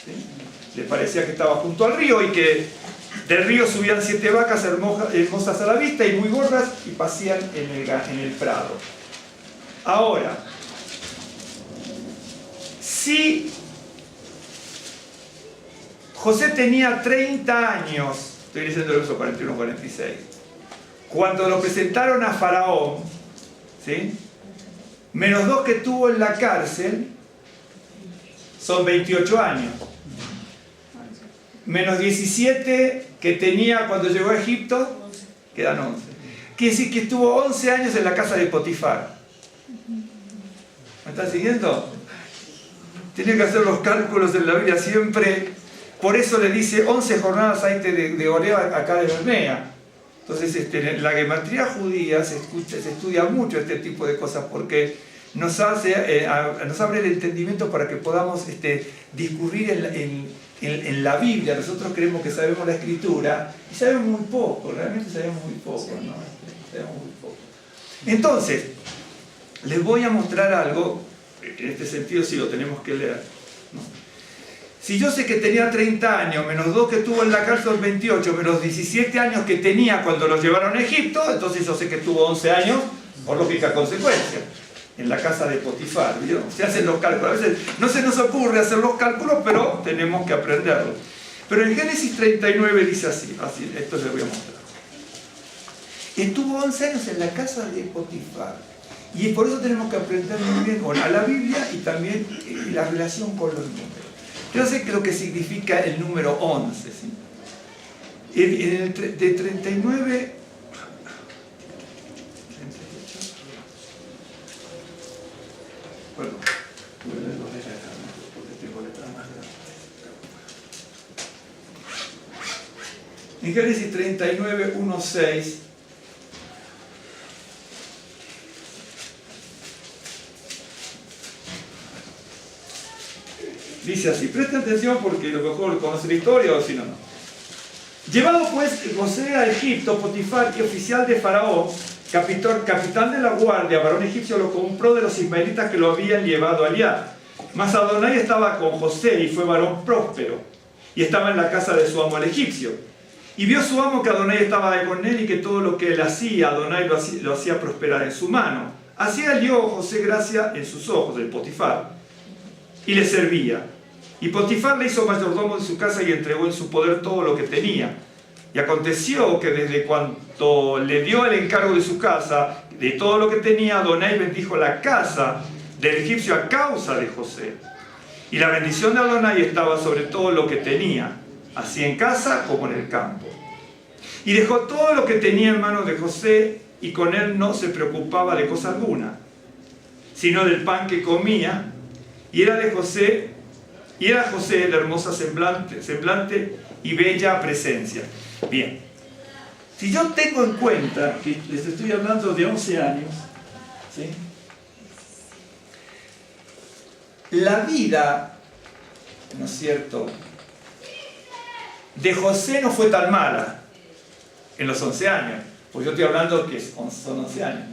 ¿Sí? Le parecía que estaba junto al río y que del río subían 7 vacas hermosas a la vista y muy gordas y pasían en el prado. Ahora, si José tenía 30 años, estoy diciendo el verso 41-46, cuando lo presentaron a Faraón, ¿sí? Menos 2 que tuvo en la cárcel, son 28 años. Menos 17 que tenía cuando llegó a Egipto, quedan 11. Quiere decir que estuvo 11 años en la casa de Potifar. ¿Me están siguiendo? Tiene que hacer los cálculos en la Biblia siempre. Por eso le dice 11 jornadas de Oreo acá de Bermea. Entonces, en la gematría judía se estudia mucho este tipo de cosas porque nos abre el entendimiento para que podamos discurrir en la Biblia. Nosotros creemos que sabemos la Escritura y sabemos muy poco, realmente sabemos muy poco, ¿no? Sabemos muy poco. Entonces, les voy a mostrar algo, en este sentido sí lo tenemos que leer, ¿no? Si yo sé que tenía 30 años, menos 2 que tuvo en la cárcel 28, menos 17 años que tenía cuando los llevaron a Egipto, entonces yo sé que tuvo 11 años, por lógica consecuencia, en la casa de Potifar, ¿vio? Se hacen los cálculos. A veces no se nos ocurre hacer los cálculos, pero tenemos que aprenderlo. Pero en Génesis 39 dice así, esto les voy a mostrar. Estuvo 11 años en la casa de Potifar. Y por eso tenemos que aprender muy bien a la Biblia y también la relación con los números. Yo sé lo que significa el número 11, ¿sí? De 39... Bueno, voy a leer los letras porque tengo letras más grandes. En Génesis 39, 1, 6... dice así, presta atención porque a lo mejor conoce la historia o si no, no. Llevado pues José a Egipto, Potifar, y oficial de Faraón, capitán de la guardia, varón egipcio, lo compró de los ismaelitas que lo habían llevado allá. Mas Adonai estaba con José y fue varón próspero, y estaba en la casa de su amo el egipcio. Y vio su amo que Adonai estaba con él y que todo lo que él hacía, Adonai lo hacía prosperar en su mano. Así halló José gracia en sus ojos, del Potifar, y le servía. Y Potifar le hizo mayordomo de su casa y entregó en su poder todo lo que tenía. Y aconteció que desde cuanto le dio el encargo de su casa, de todo lo que tenía, Adonai bendijo la casa del egipcio a causa de José. Y la bendición de Adonai estaba sobre todo lo que tenía, así en casa como en el campo. Y dejó todo lo que tenía en manos de José, y con él no se preocupaba de cosa alguna, sino del pan que comía, y era José de hermosa semblante y bella presencia. Bien, si yo tengo en cuenta que les estoy hablando de 11 años, ¿sí? La vida, ¿no es cierto?, de José no fue tan mala en los 11 años, pues yo estoy hablando que son 11 años.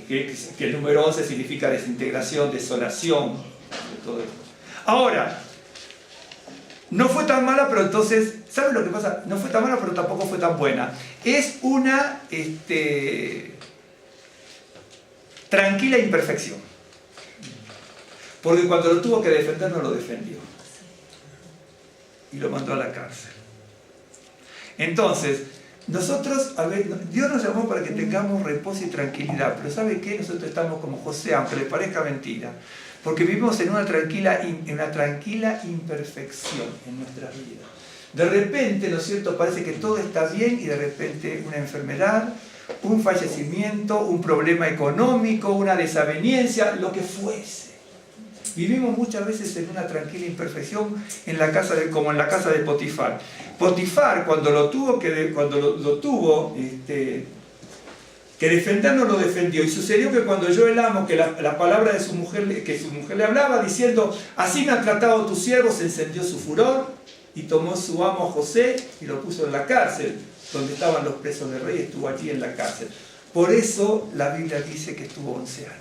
Que el número 11 significa desintegración, desolación, de todo esto. Ahora, no fue tan mala, pero entonces, ¿saben lo que pasa? No fue tan mala, pero tampoco fue tan buena. Es una tranquila imperfección. Porque cuando lo tuvo que defender, no lo defendió. y lo mandó a la cárcel. Entonces, nosotros, a ver, Dios nos llamó para que tengamos reposo y tranquilidad, pero ¿sabe qué? Nosotros estamos como José, aunque les parezca mentira, porque vivimos en una tranquila imperfección en nuestras vidas. De repente, ¿no es cierto?, parece que todo está bien y de repente una enfermedad, un fallecimiento, un problema económico, una desaveniencia, lo que fuese. Vivimos muchas veces en una tranquila imperfección como en la casa de Potifar. Potifar, cuando lo tuvo que defender, no lo defendió. Y sucedió que cuando oyó el amo que la palabra de su mujer le hablaba, diciendo, así me han tratado tus siervos, se encendió su furor y tomó su amo a José y lo puso en la cárcel, donde estaban los presos del rey, estuvo allí en la cárcel. Por eso la Biblia dice que estuvo 11 años.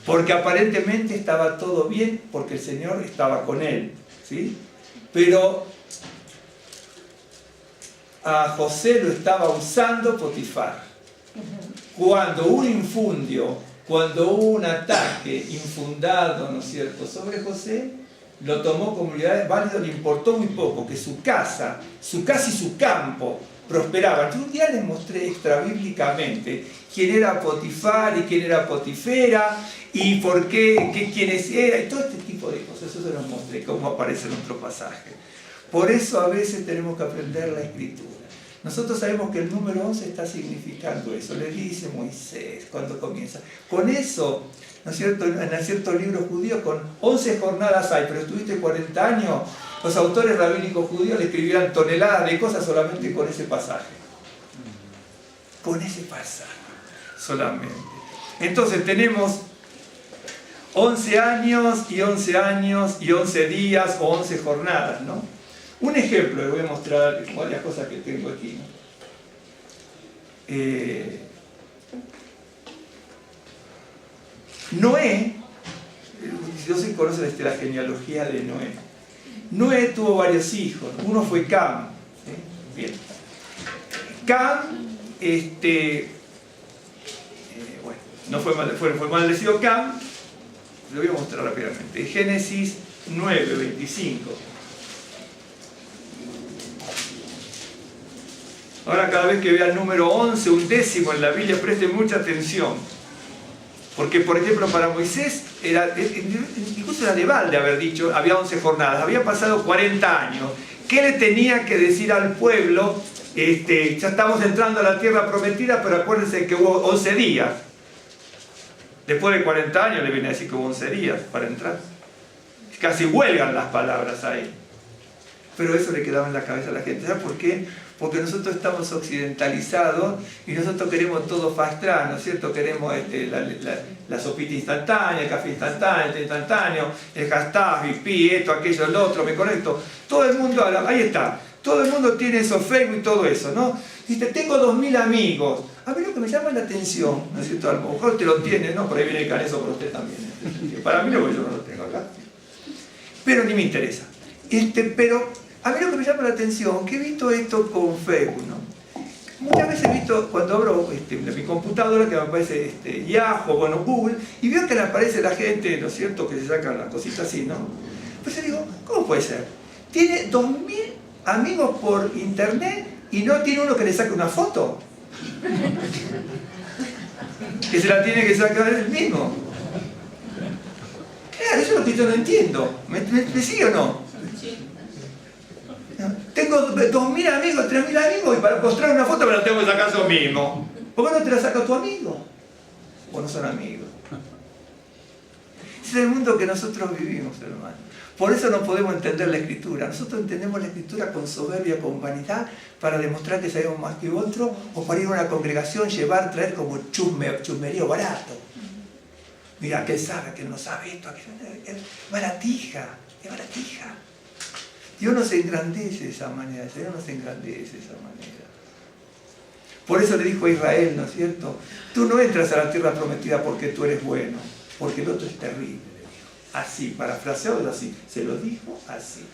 Porque aparentemente estaba todo bien, porque el Señor estaba con él, ¿sí? Pero a José lo estaba usando Potifar. Cuando hubo un infundio, cuando hubo un ataque infundado, ¿no es cierto?, sobre José, lo tomó como válido, le importó muy poco que su casa y su campo prosperaban. Yo un día les mostré extrabíblicamente quién era Potifar y quién era Potifera y por qué, quiénes eran, y todo este tipo de cosas. Eso se los mostré, cómo aparece en otro pasaje. Por eso a veces tenemos que aprender la Escritura. Nosotros sabemos que el número 11 está significando eso. Le dice Moisés cuando comienza. Con eso, ¿no es cierto?, en el cierto libro judío, con 11 jornadas hay, pero estuviste 40 años, los autores rabínicos judíos le escribían toneladas de cosas solamente con ese pasaje. Con ese pasaje solamente. Entonces tenemos 11 años y 11 años y 11 días o 11 jornadas, ¿no? Un ejemplo, les voy a mostrar varias cosas que tengo aquí, ¿no? Noé, yo sí conozco la genealogía de Noé. Noé tuvo varios hijos, uno fue Cam, ¿sí? Bien. Cam, no fue maldecido Cam, lo voy a mostrar rápidamente. Génesis 9, 25. Ahora cada vez que vea el número 11, un décimo en la Biblia, presten mucha atención. Porque, por ejemplo, para Moisés, incluso era de balde haber dicho, había 11 jornadas, había pasado 40 años. ¿Qué le tenía que decir al pueblo? Ya estamos entrando a la tierra prometida, pero acuérdense que hubo 11 días. Después de 40 años le viene a decir que hubo 11 días para entrar. Casi huelgan las palabras ahí. Pero eso le quedaba en la cabeza a la gente. ¿Sabes por qué? Porque nosotros estamos occidentalizados y nosotros queremos todo fast track, ¿no es cierto? Queremos la sopita instantánea, el café instantáneo, el té instantáneo, el hashtag, VP, esto, aquello, lo otro, me conecto. Todo el mundo, ahí está, todo el mundo tiene eso, Facebook y todo eso, ¿no? Dice, tengo 2000 amigos. A mí lo que me llama la atención, ¿no es cierto? A lo mejor usted lo tiene, ¿no? Por ahí viene el canezo por usted también. Para mí no, yo no lo tengo acá. Pero ni me interesa. Pero a mí lo que me llama la atención, que he visto esto con Facebook, ¿no? Muchas veces he visto, cuando abro mi computadora, que me aparece Yahoo, bueno, Google, y veo que le aparece la gente, ¿no es cierto?, que se sacan las cositas así, ¿no? Pues yo digo, ¿cómo puede ser? Tiene 2000 amigos por internet y no tiene uno que le saque una foto. Que se la tiene que sacar él mismo. Claro, eso es lo que yo no entiendo. ¿Me sigue o no? Tengo 2000 amigos, 3000 amigos y para mostrar una foto me la tengo que sacar yo mismo. ¿Por qué no te la saca tu amigo? O no son amigos. Ese es el mundo que nosotros vivimos, hermano. Por eso no podemos entender la Escritura. Nosotros entendemos la Escritura con soberbia, con vanidad, para demostrar que sabemos más que otro, o para ir a una congregación, traer como chusmerío barato. Mira, aquel sabe, aquel no sabe esto, aquel es baratija, es baratija. Dios no se engrandece de esa manera, el Señor no se engrandece de esa manera. Por eso le dijo a Israel, ¿no es cierto? Tú no entras a la tierra prometida porque tú eres bueno, porque el otro es terrible, le dijo. Así, parafraseado así, se lo dijo así.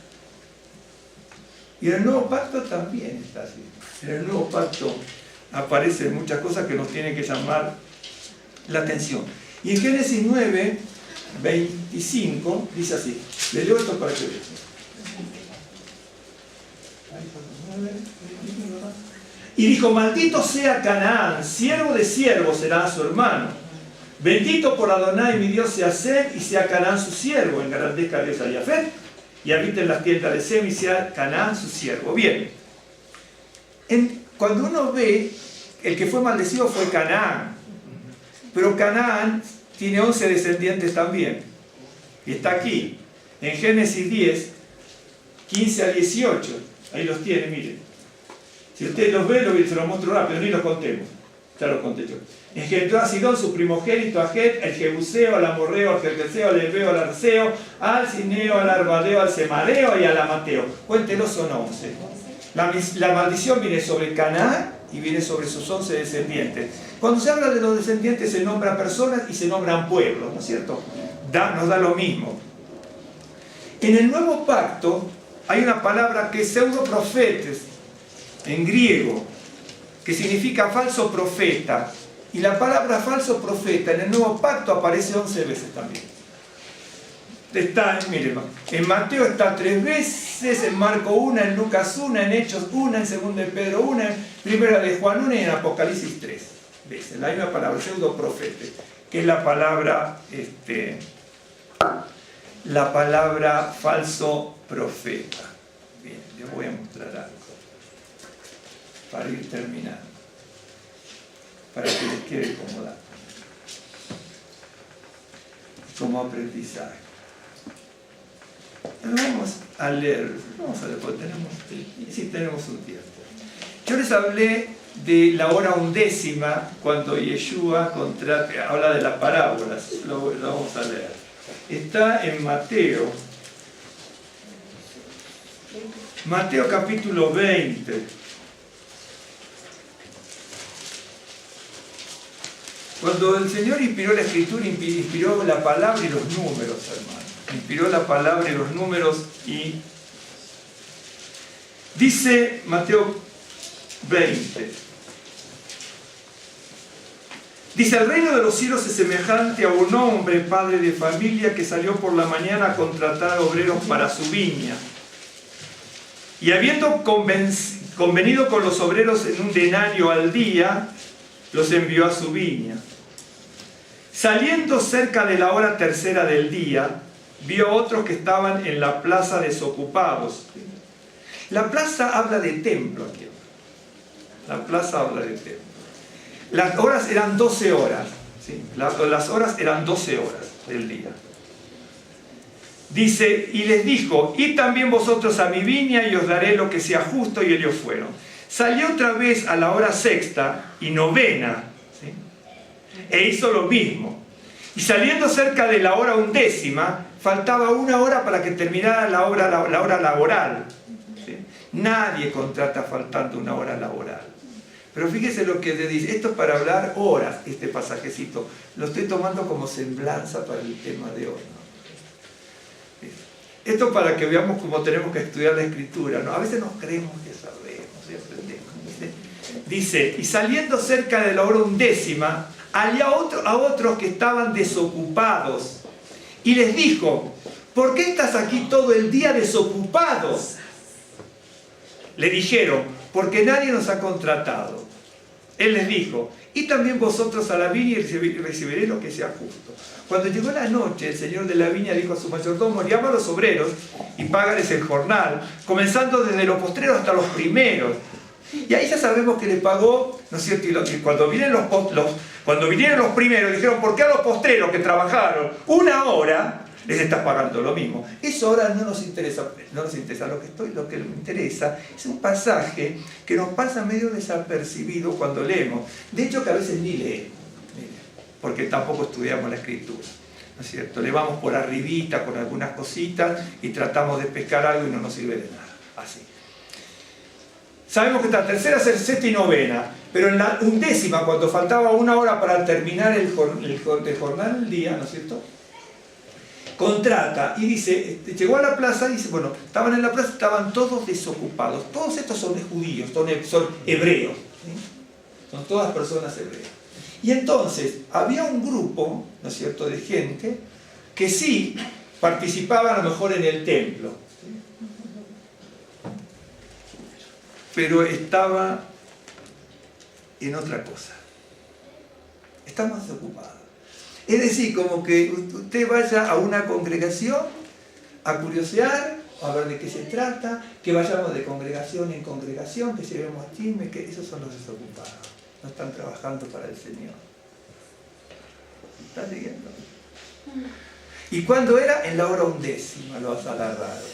Y en el nuevo pacto también está así. En el nuevo pacto aparecen muchas cosas que nos tienen que llamar la atención. Y en Génesis 9, 25, dice así. Le leo esto para que vean. Y dijo, maldito sea Canaán, siervo de siervos será su hermano. Bendito por Adonai mi Dios sea Sem, y sea Canaán su siervo, engrandezca a Dios a Yafet, y habite en las tiendas de Sem, y sea Canaán su siervo. Bien, cuando uno ve, el que fue maldecido fue Canaán, pero Canaán tiene 11 descendientes también, y está aquí, en Génesis 10, 15 a 18, ahí los tiene, miren. Si ustedes los ven, se los muestro rápido, ni los contemos, ya los conté yo. Engendró a Sidón, su primogénito, a Het, el Jebuseo, al Amorreo, al Gergeseo, al Heveo, al Arseo, al Cineo, al Arbadeo, al Semareo y al Amateo. Cuéntelos, son 11. La maldición viene sobre Canaán y viene sobre sus 11 descendientes. Cuando se habla de los descendientes se nombran personas y se nombran pueblos, ¿no es cierto? Nos da lo mismo. En el nuevo pacto hay una palabra que es pseudoprofetes, en griego, que significa falso profeta. Y la palabra falso profeta en el nuevo pacto aparece 11 veces también. Está, miren, en Mateo está 3 veces, en Marco 1, en Lucas 1, en Hechos 1, en 2 de Pedro 1, en 1 de Juan 1 y en Apocalipsis 3 veces. La misma palabra, pseudoprofete, que es la palabra falso profeta. Bien, les voy a mostrar algo para ir terminando, para que les quede como dato, como aprendizaje. Vamos a leer, porque tenemos un tiempo. Yo les hablé de la hora undécima cuando Yeshua habla de las parábolas. Lo vamos a leer. Está en Mateo capítulo 20. Cuando el Señor inspiró la Escritura, inspiró la palabra y los números, hermano. Inspiró la palabra y los números y dice Mateo 20. Dice, el reino de los cielos es semejante a un hombre, padre de familia, que salió por la mañana a contratar obreros para su viña. Y habiendo convenido con los obreros en un denario al día, los envió a su viña. Saliendo cerca de la hora tercera del día, vio a otros que estaban en la plaza desocupados. La plaza habla de templo aquí. La plaza habla de templo. Las horas eran 12 horas. ¿Sí? Las horas eran 12 horas del día. Dice, y les dijo, id también vosotros a mi viña y os daré lo que sea justo, y ellos fueron. Salió otra vez a la hora sexta y novena, ¿sí? E hizo lo mismo. Y saliendo cerca de la hora undécima, faltaba 1 hora para que terminara la hora laboral. ¿Sí? Nadie contrata faltando 1 hora laboral. Pero fíjese lo que le dice, esto es para hablar horas, este pasajecito. Lo estoy tomando como semblanza para el tema de hoy, ¿no? Esto para que veamos cómo tenemos que estudiar la Escritura, ¿no? A veces nos creemos que sabemos y aprendemos. Dice, y saliendo cerca de la hora undécima, había a otros que estaban desocupados. Y les dijo, ¿por qué estás aquí todo el día desocupados? Le dijeron, porque nadie nos ha contratado. Él les dijo, y también vosotros a la viña y recibiré lo que sea justo. Cuando llegó la noche, el señor de la viña dijo a su mayordomo, llama a los obreros y págales el jornal, comenzando desde los postreros hasta los primeros. Y ahí ya sabemos que le pagó, ¿no es cierto? Y cuando vinieron los primeros, dijeron, ¿por qué a los postreros que trabajaron 1 hora les estás pagando lo mismo? Eso ahora no nos interesa. Lo que nos interesa es un pasaje que nos pasa medio desapercibido cuando leemos. De hecho, que a veces ni leemos, porque tampoco estudiamos la Escritura, ¿no es cierto? Le vamos por arribita con algunas cositas y tratamos de pescar algo y no nos sirve de nada. Así. Sabemos que está tercera, sexta y novena, pero en la undécima, cuando faltaba 1 hora para terminar el jornal del día, ¿no es cierto?, contrata y dice, llegó a la plaza y dice, bueno, estaban en la plaza, estaban todos desocupados. Todos estos son judíos, son hebreos, ¿sí? Son todas personas hebreas. Y entonces había un grupo, ¿no es cierto?, de gente que sí participaba a lo mejor en el templo. pero estaba en otra cosa. Está más ocupado. Es decir, como que usted vaya a una congregación a curiosear, a ver de qué se trata, que vayamos de congregación en congregación, que llevemos chisme, que esos son los desocupados. No están trabajando para el Señor. ¿Está siguiendo? ¿Y cuándo era? En la hora 11, lo has agarrado.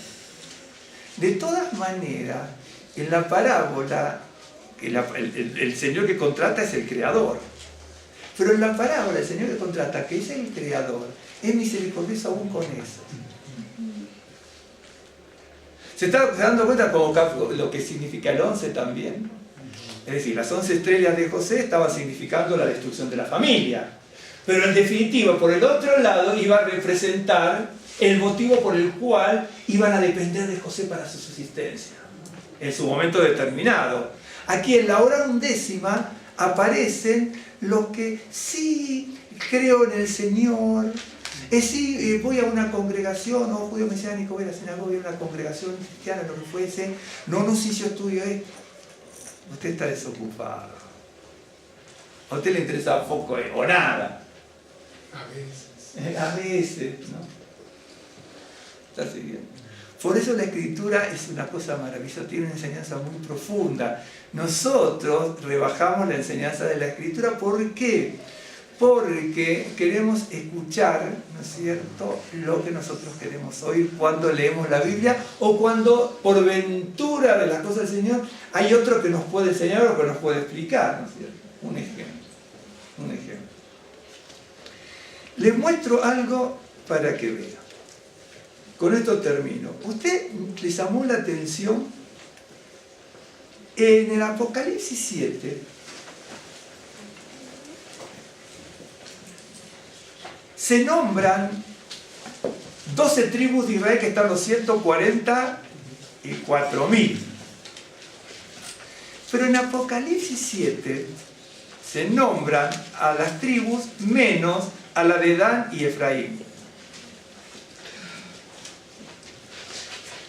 De todas maneras, en la parábola, el Señor que contrata es el Creador. Pero en la parábola, el Señor que contrata, que es el Creador, es misericordioso aún con eso. ¿Se está dando cuenta como lo que significa el 11 también? Es decir, las 11 estrellas de José estaban significando la destrucción de la familia. Pero en definitiva, por el otro lado, iba a representar el motivo por el cual iban a depender de José para su subsistencia, en su momento determinado. Aquí en la hora 11 aparecen los que sí creo en el Señor, sí voy a una congregación, o judío mesiánico, voy a la sinagoga, voy a una congregación cristiana, lo que fuese. No, si yo estudio esto. Usted está desocupado. A usted le interesa poco o nada. A veces, ¿no? ¿Está siguiendo? Por eso la Escritura es una cosa maravillosa, tiene una enseñanza muy profunda. Nosotros rebajamos la enseñanza de la Escritura, ¿por qué? Porque queremos escuchar, ¿no es cierto?, lo que nosotros queremos oír cuando leemos la Biblia, o cuando, por ventura de las cosas del Señor, hay otro que nos puede enseñar o que nos puede explicar, ¿no es cierto? Un ejemplo. Les muestro algo para que vean. Con esto termino. ¿Usted le llamó la atención? En el Apocalipsis 7, se nombran 12 tribus de Israel, que están los 144.000. Pero en Apocalipsis 7 se nombran a las tribus menos a la de Dan y Efraín.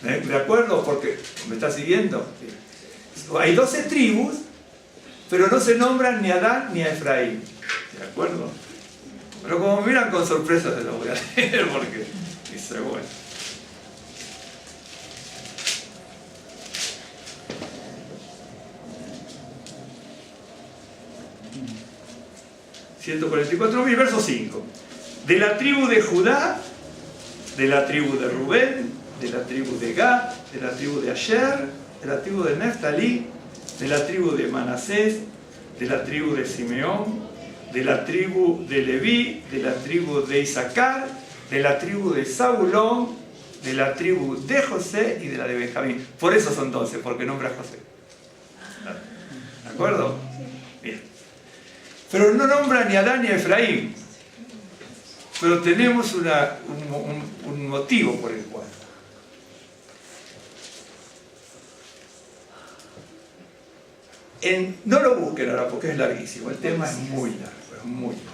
¿De acuerdo? Porque me está siguiendo. Hay 12 tribus, pero no se nombran ni a Dan ni a Efraín. ¿De acuerdo? Pero como miran con sorpresa se lo voy a leer porque dice bueno. $144.000, verso 5. De la tribu de Judá, de la tribu de Rubén, de la tribu de Gad, de la tribu de Asher, de la tribu de Neftalí, de la tribu de Manasés, de la tribu de Simeón, de la tribu de Leví, de la tribu de Isaacar, de la tribu de Zabulón, de la tribu de José y de la de Benjamín. Por eso son 12, porque nombra a José. ¿De acuerdo? Bien. Pero no nombra ni a Dan ni a Efraín. Pero tenemos un motivo por el cual. No lo busquen ahora porque es larguísimo, el tema es muy largo, muy largo.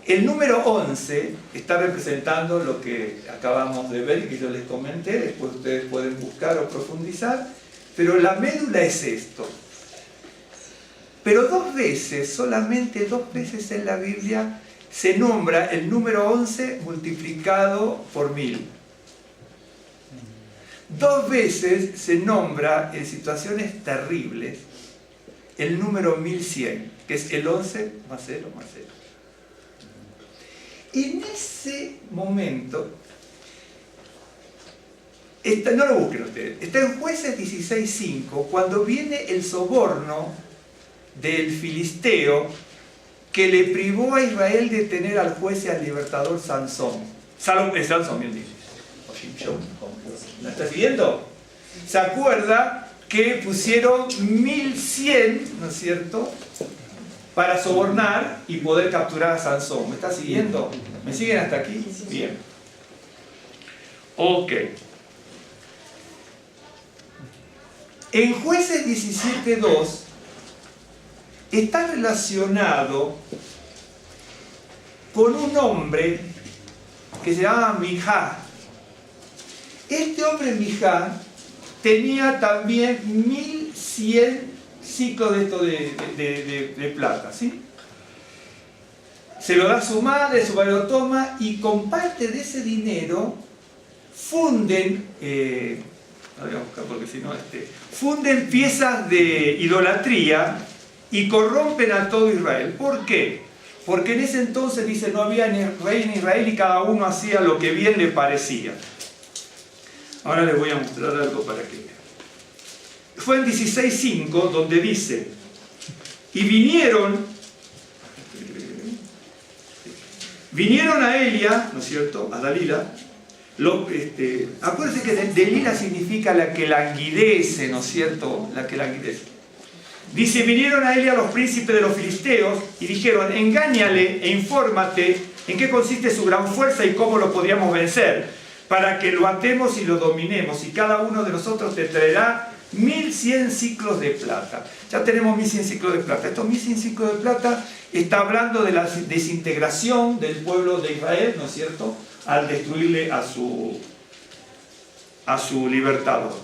El número 11 está representando lo que acabamos de ver y que yo les comenté, después ustedes pueden buscar o profundizar, pero la médula es esto. Pero solamente dos veces en la Biblia se nombra el número 11 multiplicado por 1000. 2 veces se nombra en situaciones terribles el número 1100, que es el 11 más 0 más 0. En ese momento, no lo busquen ustedes, está en Jueces 16:5, cuando viene el soborno del filisteo que le privó a Israel de tener al juez y al libertador Sansón. Sansón, bien dice. ¿Me está siguiendo? ¿Se acuerda que pusieron 1100, ¿no es cierto?, para sobornar y poder capturar a Sansón? ¿Me está siguiendo? ¿Me siguen hasta aquí? Bien. Ok. En Jueces 17:2 está relacionado con un hombre que se llama Mijá. Este hombre Mijá tenía también 1100 ciclos de esto de plata, ¿sí? Se lo da a su madre lo toma y con parte de ese dinero funden, voy a buscar porque si no, funden piezas de idolatría y corrompen a todo Israel. ¿Por qué? Porque en ese entonces, dice, no había ni rey en Israel y cada uno hacía lo que bien le parecía. Ahora les voy a mostrar algo para que vean. Fue en 16:5 donde dice, y vinieron a Elia, ¿no es cierto?, a Dalila. Acuérdense que Delila significa la que languidece, ¿no es cierto?, la que languidece. Dice, vinieron a Elia los príncipes de los filisteos y dijeron, engáñale e infórmate en qué consiste su gran fuerza y cómo lo podríamos vencer, para que lo atemos y lo dominemos, y cada uno de nosotros te traerá 1100 ciclos de plata. Ya tenemos 1100 ciclos de plata. Estos 1100 ciclos de plata está hablando de la desintegración del pueblo de Israel, ¿no es cierto?, al destruirle a su libertador.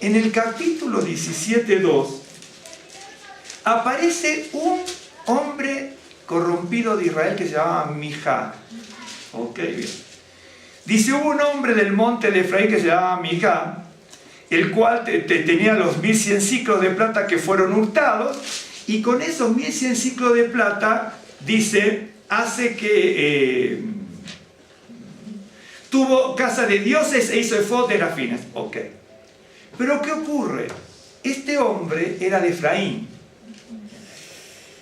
En el capítulo 17:2 aparece un hombre corrompido de Israel que se llamaba Mijá. Ok, bien. Dice, hubo un hombre del monte de Efraín que se llamaba Mijá, el cual tenía los 1100 ciclos de plata que fueron hurtados, y con esos 1100 ciclos de plata, dice, hace que tuvo casa de dioses e hizo efod de serafines. Ok. Pero ¿qué ocurre? Este hombre era de Efraín.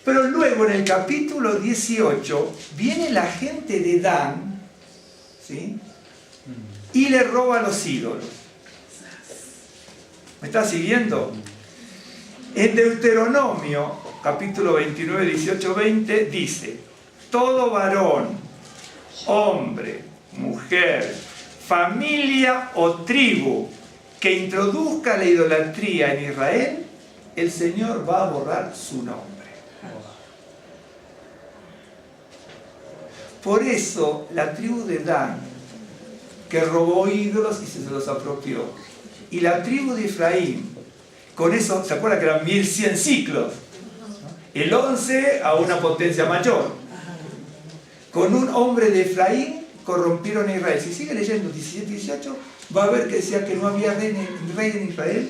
Pero luego en el capítulo 18 viene la gente de Dan, ¿sí?, y le roba los ídolos. ¿Me está siguiendo? En Deuteronomio, capítulo 29, 18, 20, dice, todo varón, hombre, mujer, familia o tribu que introduzca la idolatría en Israel, el Señor va a borrar su nombre. Por eso la tribu de Dan, que robó ídolos y se los apropió, y la tribu de Efraín, con eso, ¿se acuerdan que eran 1100 ciclos? El 11 a una potencia mayor. Con un hombre de Efraín corrompieron a Israel. Si sigue leyendo 17-18, va a ver que decía que no había rey en Israel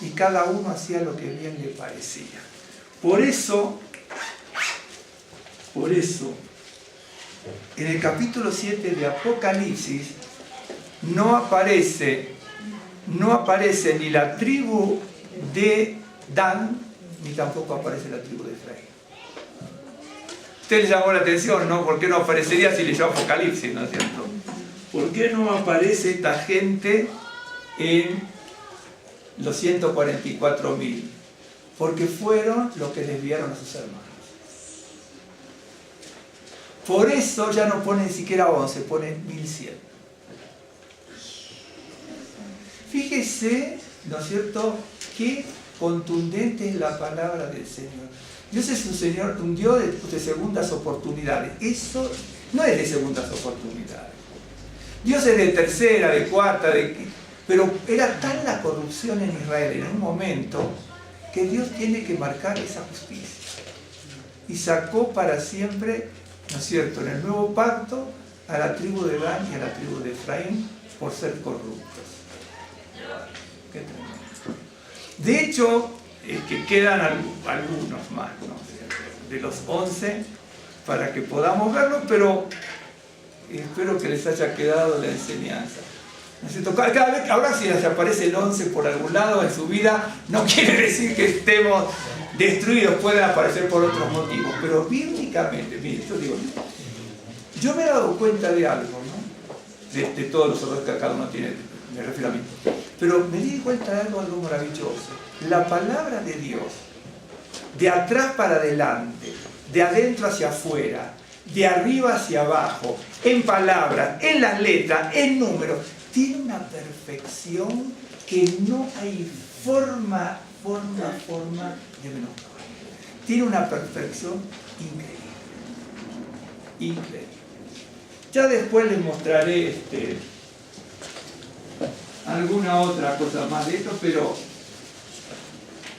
y cada uno hacía lo que bien le parecía. Por eso, en el capítulo 7 de Apocalipsis no aparece ni la tribu de Dan, ni tampoco aparece la tribu de Efraín. Usted le llamó la atención, ¿no? ¿Por qué no aparecería si leyó Apocalipsis, ¿no es cierto? ¿Por qué no aparece esta gente en los 144.000? Porque fueron los que desviaron a sus hermanos. Por eso ya no pone ni siquiera 11, pone 1100. Fíjese, ¿no es cierto?, qué contundente es la palabra del Señor. Dios es un Dios de segundas oportunidades. Eso no es de segundas oportunidades. Dios es de tercera, de cuarta, pero era tal la corrupción en Israel en un momento que Dios tiene que marcar esa justicia. Y sacó para siempre, ¿no es cierto?, en el nuevo pacto a la tribu de Dan y a la tribu de Efraín por ser corruptos. Qué tremendo. De hecho, que quedan algunos más, ¿no?, de los 11 para que podamos verlo, pero espero que les haya quedado la enseñanza. ¿No es cierto? Cada vez, ahora si les aparece el 11 por algún lado en su vida, no quiere decir que estemos destruidos, pueden aparecer por otros motivos, pero bíblicamente, mire, yo digo, yo me he dado cuenta de algo, ¿no?, de todos los errores que cada uno tiene, me refiero a mí, pero me di cuenta de algo maravilloso. La palabra de Dios, de atrás para adelante, de adentro hacia afuera, de arriba hacia abajo, en palabras, en las letras, en números, tiene una perfección que no hay forma de menoscabar. Tiene una perfección increíble. Ya después les mostraré alguna otra cosa más de esto, pero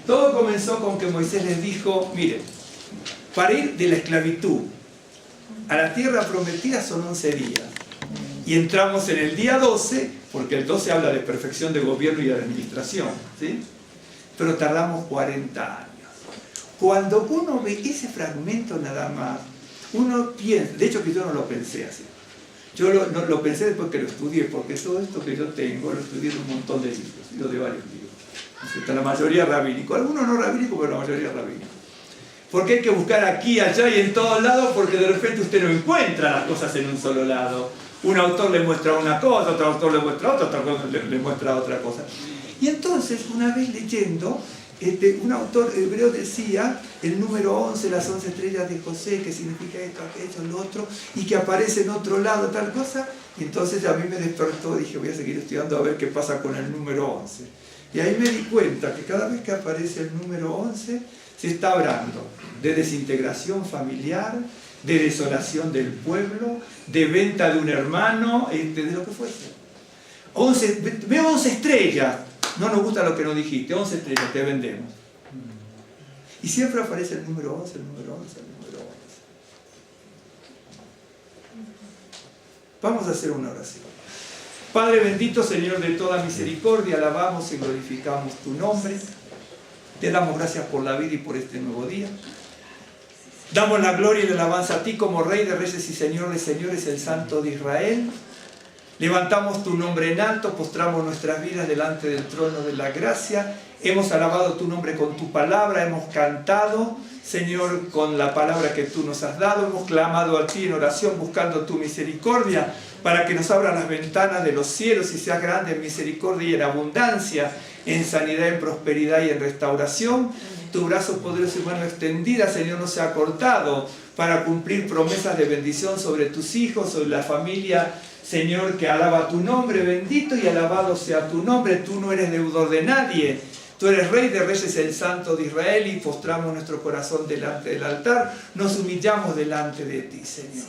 todo comenzó con que Moisés les dijo, miren, para ir de la esclavitud a la tierra prometida son 11 días. Y entramos en el día 12, porque el 12 habla de perfección de gobierno y de administración, ¿sí? Pero tardamos 40 años. Cuando uno ve ese fragmento nada más, uno piensa, de hecho que yo no lo pensé así. Yo lo pensé después que lo estudié, porque todo esto que yo tengo lo estudié en un montón de libros, y lo de varios libros. La mayoría rabínico, algunos no rabínicos, pero la mayoría rabínico. Porque hay que buscar aquí, allá y en todos lados, porque de repente usted no encuentra las cosas en un solo lado. Un autor le muestra una cosa, otro autor le muestra otra, otro autor le muestra otra cosa. Y entonces, una vez leyendo, un autor hebreo decía el número 11, las 11 estrellas de José, que significa esto, aquello, lo otro, y que aparece en otro lado tal cosa. Y entonces a mí me despertó, dije, voy a seguir estudiando a ver qué pasa con el número 11. Y ahí me di cuenta que cada vez que aparece el número 11, se está hablando de desintegración familiar, de desolación del pueblo, de venta de un hermano, de lo que fuese. 11, veo 11 estrellas. No nos gusta lo que nos dijiste, 11 estrellas, te vendemos. Y siempre aparece el número 11, el número 11, el número 11. Vamos a hacer una oración. Padre bendito, Señor de toda misericordia, alabamos y glorificamos tu nombre. Te damos gracias por la vida y por este nuevo día. Damos la gloria y la alabanza a ti como Rey de Reyes y Señor de Señores, el Santo de Israel. Levantamos tu nombre en alto, postramos nuestras vidas delante del trono de la gracia. Hemos alabado tu nombre con tu palabra, hemos cantado, Señor, con la palabra que tú nos has dado. Hemos clamado a ti en oración buscando tu misericordia para que nos abra las ventanas de los cielos y seas grande en misericordia y en abundancia, en sanidad, en prosperidad y en restauración. Tu brazo poderoso y mano extendida, Señor, no se ha cortado para cumplir promesas de bendición sobre tus hijos, sobre la familia, Señor, que alaba tu nombre. Bendito y alabado sea tu nombre. Tú no eres deudor de nadie. Tú eres Rey de Reyes, el Santo de Israel, y postramos nuestro corazón delante del altar. Nos humillamos delante de ti, Señor.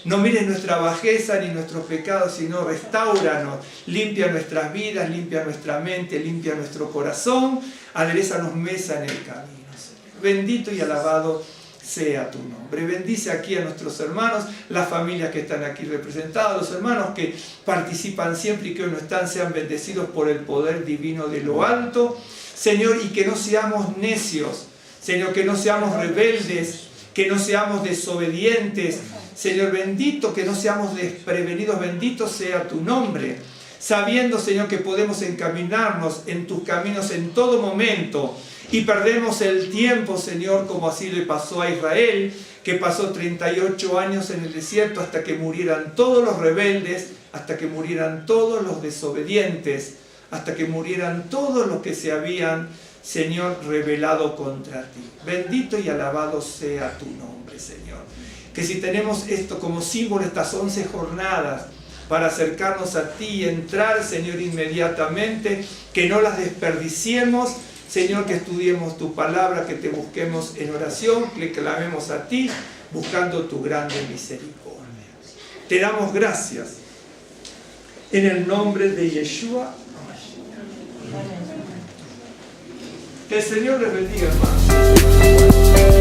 No mires nuestra bajeza ni nuestros pecados, sino restáuranos, limpia nuestras vidas, limpia nuestra mente, limpia nuestro corazón, aderézanos mesa en el camino, Señor. Bendito y alabado sea tu nombre. Bendice aquí a nuestros hermanos, las familias que están aquí representadas, los hermanos que participan siempre y que hoy no están, sean bendecidos por el poder divino de lo alto, Señor, y que no seamos necios, Señor, que no seamos rebeldes, que no seamos desobedientes, Señor bendito, que no seamos desprevenidos, bendito sea tu nombre, sabiendo, Señor, que podemos encaminarnos en tus caminos en todo momento y perdemos el tiempo, Señor, como así le pasó a Israel, que pasó 38 años en el desierto hasta que murieran todos los rebeldes, hasta que murieran todos los desobedientes, hasta que murieran todos los que se habían, Señor, rebelado contra ti. Bendito y alabado sea tu nombre, Señor. Que si tenemos esto como símbolo, estas 11 jornadas, para acercarnos a ti y entrar, Señor, inmediatamente, que no las desperdiciemos, Señor, que estudiemos tu palabra, que te busquemos en oración, que le clamemos a ti, buscando tu grande misericordia. Te damos gracias en el nombre de Yeshua. Que el Señor les bendiga, hermanos.